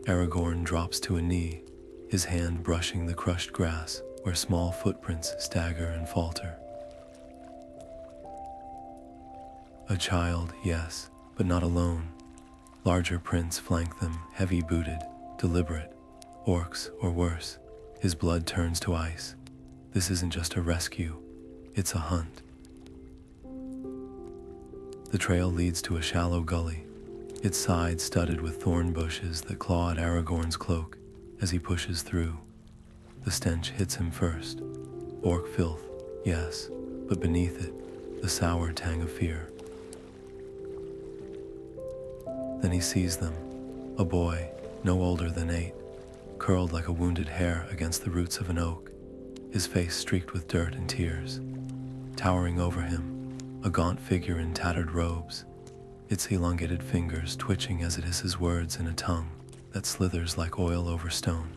Aragorn drops to a knee, his hand brushing the crushed grass where small footprints stagger and falter. A child, yes, but not alone. Larger prints flank them, heavy-booted, deliberate. Orcs, or worse. His blood turns to ice. This isn't just a rescue, it's a hunt. The trail leads to a shallow gully, its sides studded with thorn bushes that claw at Aragorn's cloak as he pushes through. The stench hits him first. Orc filth, yes, but beneath it, the sour tang of fear. Then he sees them, a boy, no older than 8, curled like a wounded hare against the roots of an oak, his face streaked with dirt and tears. Towering over him, a gaunt figure in tattered robes, its elongated fingers twitching as it hisses words in a tongue that slithers like oil over stone.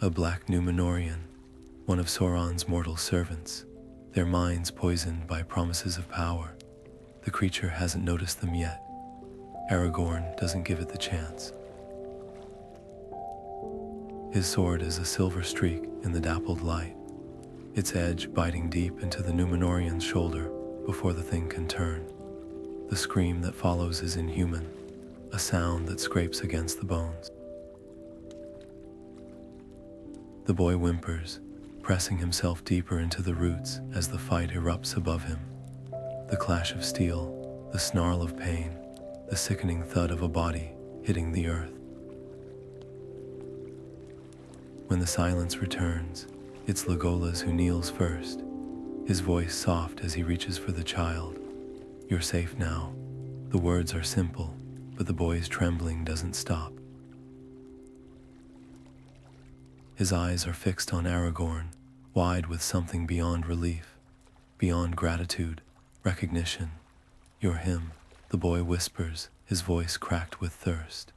A black Númenórean, one of Sauron's mortal servants, their minds poisoned by promises of power. The creature hasn't noticed them yet. Aragorn doesn't give it the chance. His sword is a silver streak in the dappled light, its edge biting deep into the Númenórean's shoulder before the thing can turn. The scream that follows is inhuman, a sound that scrapes against the bones. The boy whimpers, pressing himself deeper into the roots as the fight erupts above him. The clash of steel, the snarl of pain, the sickening thud of a body hitting the earth. When the silence returns, it's Legolas who kneels first, his voice soft as he reaches for the child. "You're safe now." The words are simple, but the boy's trembling doesn't stop. His eyes are fixed on Aragorn, wide with something beyond relief, beyond gratitude, recognition. "You're him," the boy whispers, his voice cracked with thirst.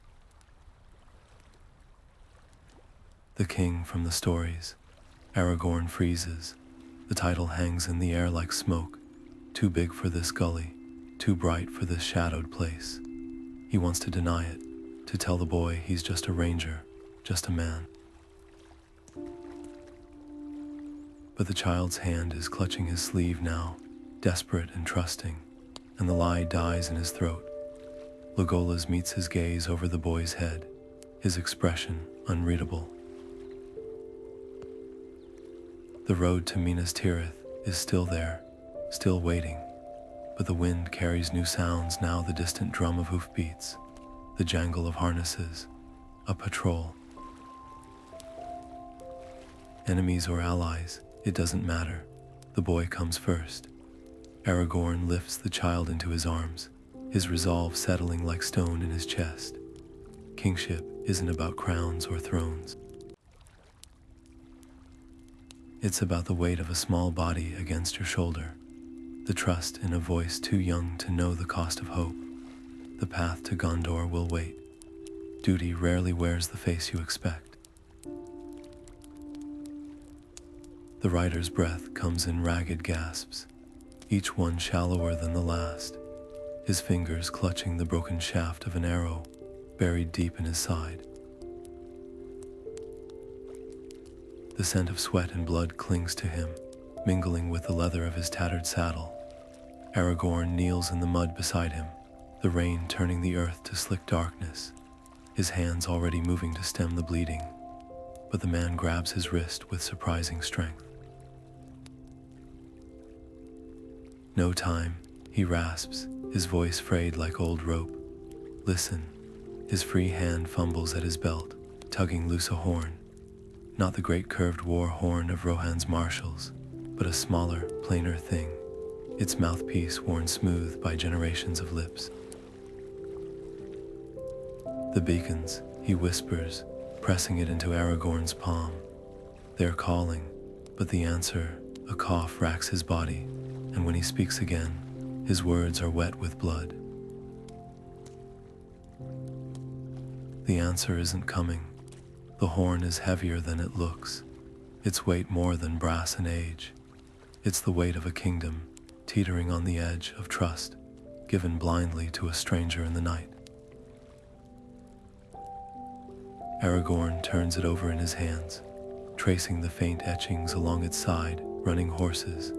The king from the stories. Aragorn freezes. The title hangs in the air like smoke, too big for this gully, too bright for this shadowed place. He wants to deny it, to tell the boy he's just a ranger, just a man. But the child's hand is clutching his sleeve now, desperate and trusting, and the lie dies in his throat. Legolas meets his gaze over the boy's head, his expression unreadable. The road to Minas Tirith is still there, still waiting, but the wind carries new sounds now, the distant drum of hoofbeats, the jangle of harnesses, a patrol. Enemies or allies, it doesn't matter. The boy comes first. Aragorn lifts the child into his arms, his resolve settling like stone in his chest. Kingship isn't about crowns or thrones. It's about the weight of a small body against your shoulder, the trust in a voice too young to know the cost of hope. The path to Gondor will wait. Duty rarely wears the face you expect. The rider's breath comes in ragged gasps, each one shallower than the last, his fingers clutching the broken shaft of an arrow buried deep in his side. The scent of sweat and blood clings to him, mingling with the leather of his tattered saddle. Aragorn kneels in the mud beside him, the rain turning the earth to slick darkness, his hands already moving to stem the bleeding. But the man grabs his wrist with surprising strength. "No time," he rasps, his voice frayed like old rope. "Listen." His free hand fumbles at his belt, tugging loose a horn. Not the great curved war horn of Rohan's marshals, but a smaller, plainer thing, its mouthpiece worn smooth by generations of lips. "The beacons," he whispers, pressing it into Aragorn's palm. "They're calling," but the answer, a cough, racks his body, and when he speaks again, his words are wet with blood. The answer isn't coming. The horn is heavier than it looks, its weight more than brass and age. It's the weight of a kingdom, teetering on the edge of trust, given blindly to a stranger in the night. Aragorn turns it over in his hands, tracing the faint etchings along its side, running horses,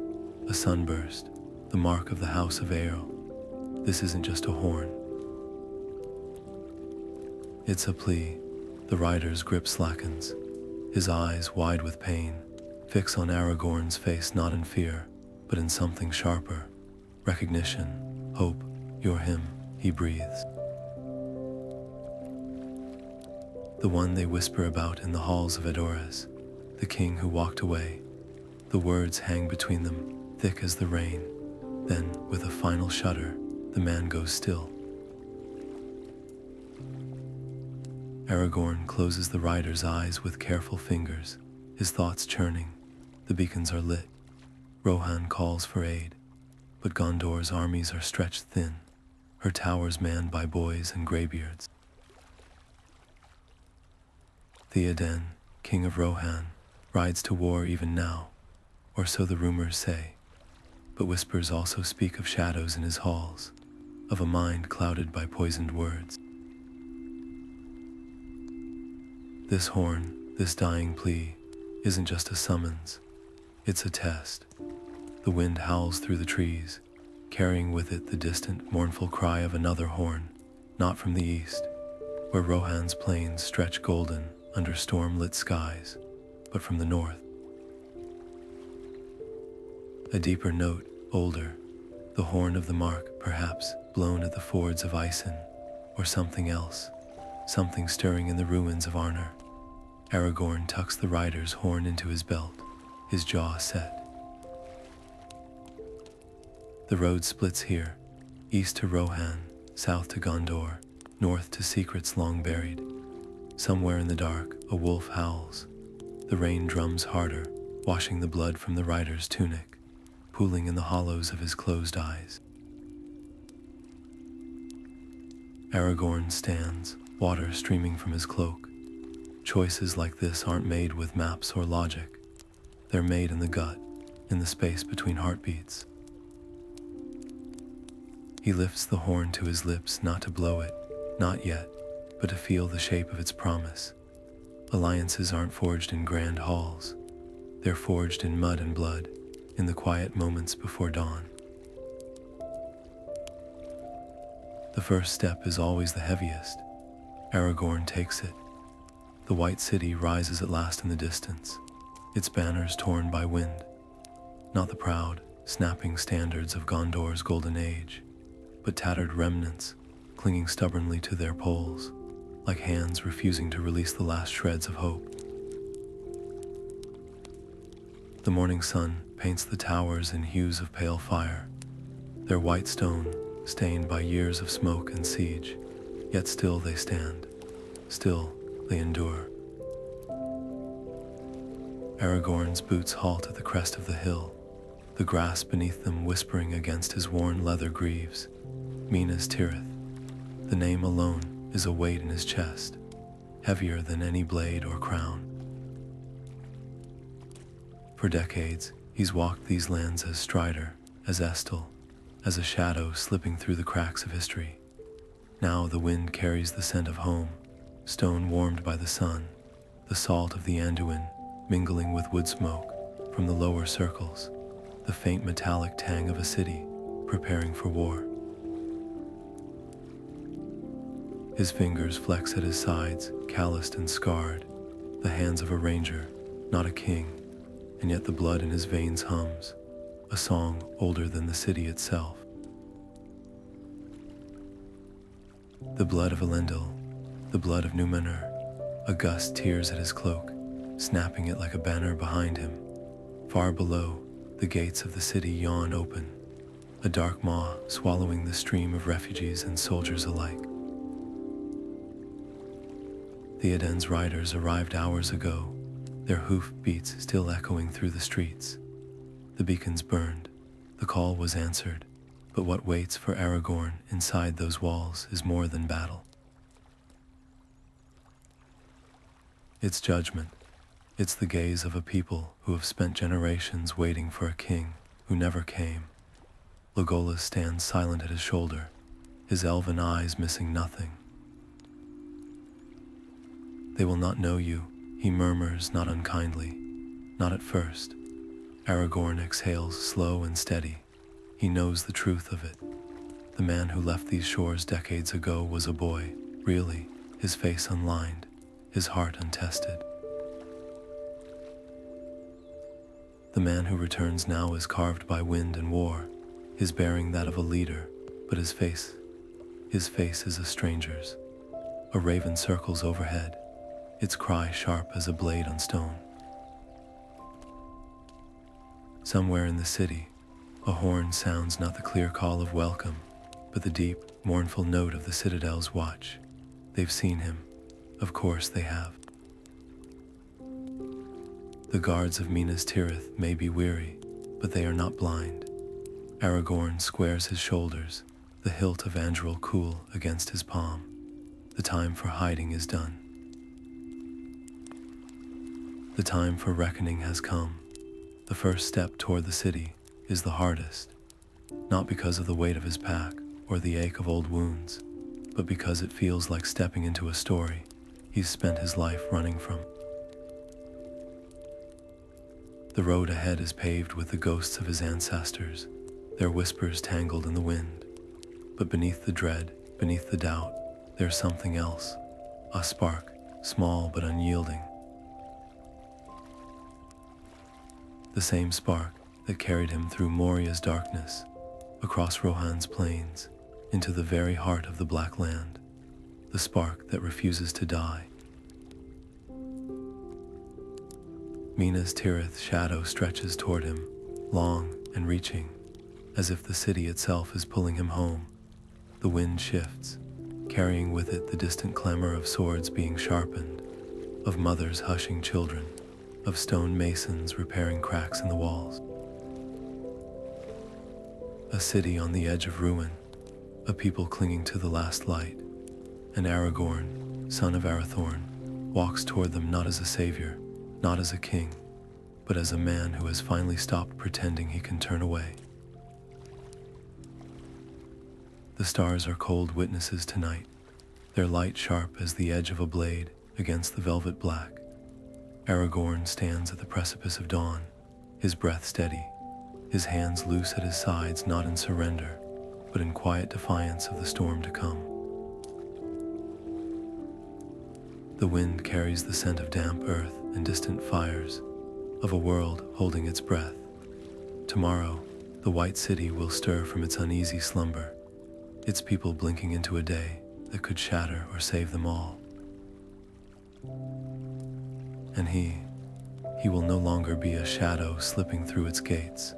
a sunburst, the mark of the House of Éowyn. This isn't just a horn. It's a plea. The rider's grip slackens, his eyes wide with pain, fix on Aragorn's face, not in fear, but in something sharper. Recognition, hope. "You're him," he breathes. The one they whisper about in the halls of Edoras, the king who walked away. The words hang between them, thick as the rain. Then, with a final shudder, the man goes still. Aragorn closes the rider's eyes with careful fingers, his thoughts churning. The beacons are lit. Rohan calls for aid, but Gondor's armies are stretched thin, her towers manned by boys and graybeards. Theoden, king of Rohan, rides to war even now, or so the rumors say, but whispers also speak of shadows in his halls, of a mind clouded by poisoned words. This horn, this dying plea, isn't just a summons, it's a test. The wind howls through the trees, carrying with it the distant, mournful cry of another horn, not from the east, where Rohan's plains stretch golden under storm-lit skies, but from the north. A deeper note, older, the horn of the mark, perhaps blown at the fords of Isen, or something else, something stirring in the ruins of Arnor. Aragorn tucks the rider's horn into his belt, his jaw set. The road splits here, east to Rohan, south to Gondor, north to secrets long buried. Somewhere in the dark, a wolf howls. The rain drums harder, washing the blood from the rider's tunic, pooling in the hollows of his closed eyes. Aragorn stands, water streaming from his cloak. Choices like this aren't made with maps or logic. They're made in the gut, in the space between heartbeats. He lifts the horn to his lips, not to blow it, not yet, but to feel the shape of its promise. Alliances aren't forged in grand halls. They're forged in mud and blood, in the quiet moments before dawn. The first step is always the heaviest. Aragorn takes it. The white city rises at last in the distance, its banners torn by wind. Not the proud, snapping standards of Gondor's golden age, but tattered remnants, clinging stubbornly to their poles, like hands refusing to release the last shreds of hope. The morning sun paints the towers in hues of pale fire, their white stone stained by years of smoke and siege, yet still they stand, still they endure. Aragorn's boots halt at the crest of the hill, the grass beneath them whispering against his worn leather greaves. Minas Tirith. The name alone is a weight in his chest, heavier than any blade or crown. For decades, he's walked these lands as Strider, as Estel, as a shadow slipping through the cracks of history. Now the wind carries the scent of home, stone warmed by the sun, the salt of the Anduin mingling with wood smoke from the lower circles, the faint metallic tang of a city preparing for war. His fingers flex at his sides, calloused and scarred, the hands of a ranger, not a king, and yet the blood in his veins hums, a song older than the city itself. The blood of Elendil, the blood of Numenor. A gust tears at his cloak, snapping it like a banner behind him. Far below, the gates of the city yawn open, a dark maw swallowing the stream of refugees and soldiers alike. Theoden's riders arrived hours ago, their hoof beats still echoing through the streets. The beacons burned, the call was answered, but what waits for Aragorn inside those walls is more than battle. It's judgment. It's the gaze of a people who have spent generations waiting for a king who never came. Legolas stands silent at his shoulder, his elven eyes missing nothing. They will not know you, he murmurs, not unkindly, not at first. Aragorn exhales slow and steady. He knows the truth of it. The man who left these shores decades ago was a boy, really, his face unlined, his heart untested. The man who returns now is carved by wind and war, his bearing that of a leader, but his face is a stranger's. A raven circles overhead, its cry sharp as a blade on stone. Somewhere in the city, a horn sounds not the clear call of welcome, but the deep, mournful note of the Citadel's watch. They've seen him. Of course they have. The guards of Minas Tirith may be weary, but they are not blind. Aragorn squares his shoulders, the hilt of Anduril cool against his palm. The time for hiding is done. The time for reckoning has come. The first step toward the city is the hardest, not because of the weight of his pack, or the ache of old wounds, but because it feels like stepping into a story he's spent his life running from. The road ahead is paved with the ghosts of his ancestors, their whispers tangled in the wind. But beneath the dread, beneath the doubt, there's something else, a spark, small but unyielding. The same spark that carried him through Moria's darkness, across Rohan's plains, into the very heart of the Black Land, the spark that refuses to die. Minas Tirith's shadow stretches toward him, long and reaching, as if the city itself is pulling him home. The wind shifts, carrying with it the distant clamor of swords being sharpened, of mothers hushing children, of stone masons repairing cracks in the walls. A city on the edge of ruin, a people clinging to the last light, and Aragorn, son of Arathorn, walks toward them not as a savior, not as a king, but as a man who has finally stopped pretending he can turn away. The stars are cold witnesses tonight, their light sharp as the edge of a blade against the velvet black. Aragorn stands at the precipice of dawn, his breath steady, his hands loose at his sides, not in surrender, but in quiet defiance of the storm to come. The wind carries the scent of damp earth and distant fires, of a world holding its breath. Tomorrow, the White City will stir from its uneasy slumber, its people blinking into a day that could shatter or save them all. And he will no longer be a shadow slipping through its gates,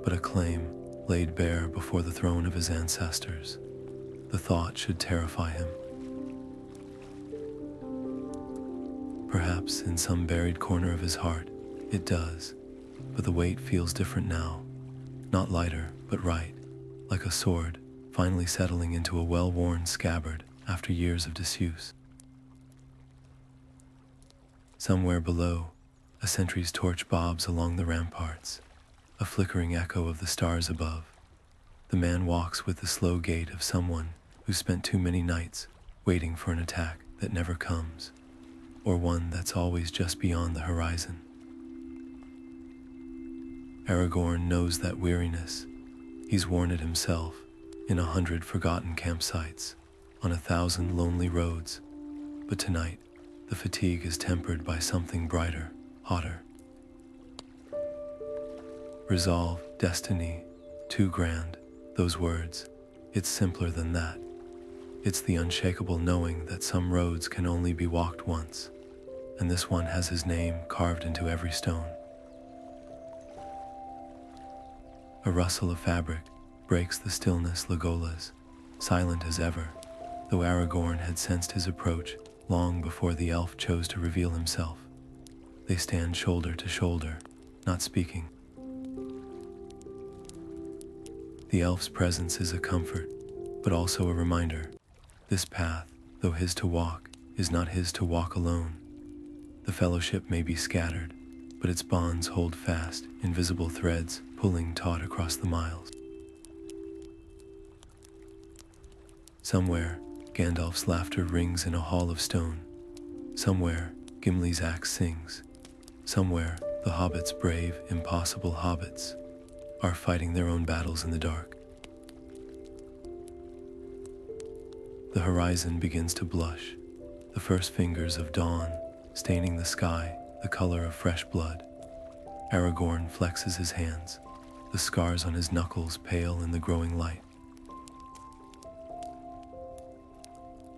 but a claim laid bare before the throne of his ancestors. The thought should terrify him. Perhaps in some buried corner of his heart, it does, but the weight feels different now, not lighter, but right, like a sword finally settling into a well-worn scabbard after years of disuse. Somewhere below, a sentry's torch bobs along the ramparts, a flickering echo of the stars above. The man walks with the slow gait of someone who spent too many nights waiting for an attack that never comes, or one that's always just beyond the horizon. Aragorn knows that weariness. He's worn it himself, in 100 forgotten campsites, on 1,000 lonely roads, but tonight, the fatigue is tempered by something brighter, hotter. Resolve, destiny, too grand, those words, it's simpler than that. It's the unshakable knowing that some roads can only be walked once, and this one has his name carved into every stone. A rustle of fabric breaks the stillness. Legolas, silent as ever, though Aragorn had sensed his approach long before the elf chose to reveal himself. They stand shoulder to shoulder, not speaking. The elf's presence is a comfort, but also a reminder. This path, though his to walk, is not his to walk alone. The fellowship may be scattered, but its bonds hold fast, invisible threads pulling taut across the miles. Somewhere, Gandalf's laughter rings in a hall of stone. Somewhere, Gimli's axe sings. Somewhere, the hobbits, brave, impossible hobbits, are fighting their own battles in the dark. The horizon begins to blush, the first fingers of dawn staining the sky the color of fresh blood. Aragorn flexes his hands, the scars on his knuckles pale in the growing light.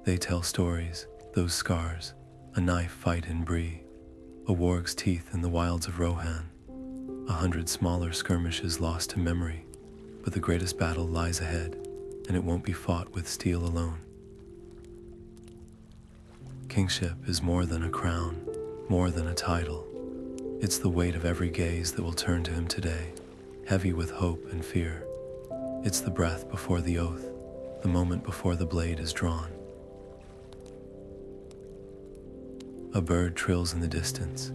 They tell stories, those scars, a knife fight in Bree, a warg's teeth in the wilds of Rohan, 100 smaller skirmishes lost to memory, but the greatest battle lies ahead, and it won't be fought with steel alone. Kingship is more than a crown, more than a title. It's the weight of every gaze that will turn to him today, heavy with hope and fear. It's the breath before the oath, the moment before the blade is drawn. A bird trills in the distance,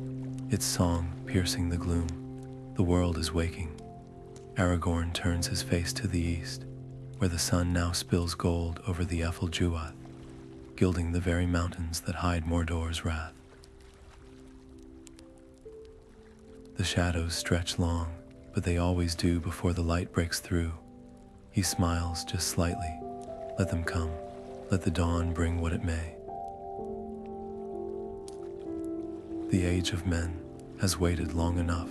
its song piercing the gloom. The world is waking. Aragorn turns his face to the east, where the sun now spills gold over the Juath, gilding the very mountains that hide Mordor's wrath. The shadows stretch long, but they always do before the light breaks through. He smiles just slightly. Let them come. Let the dawn bring what it may. The age of men has waited long enough.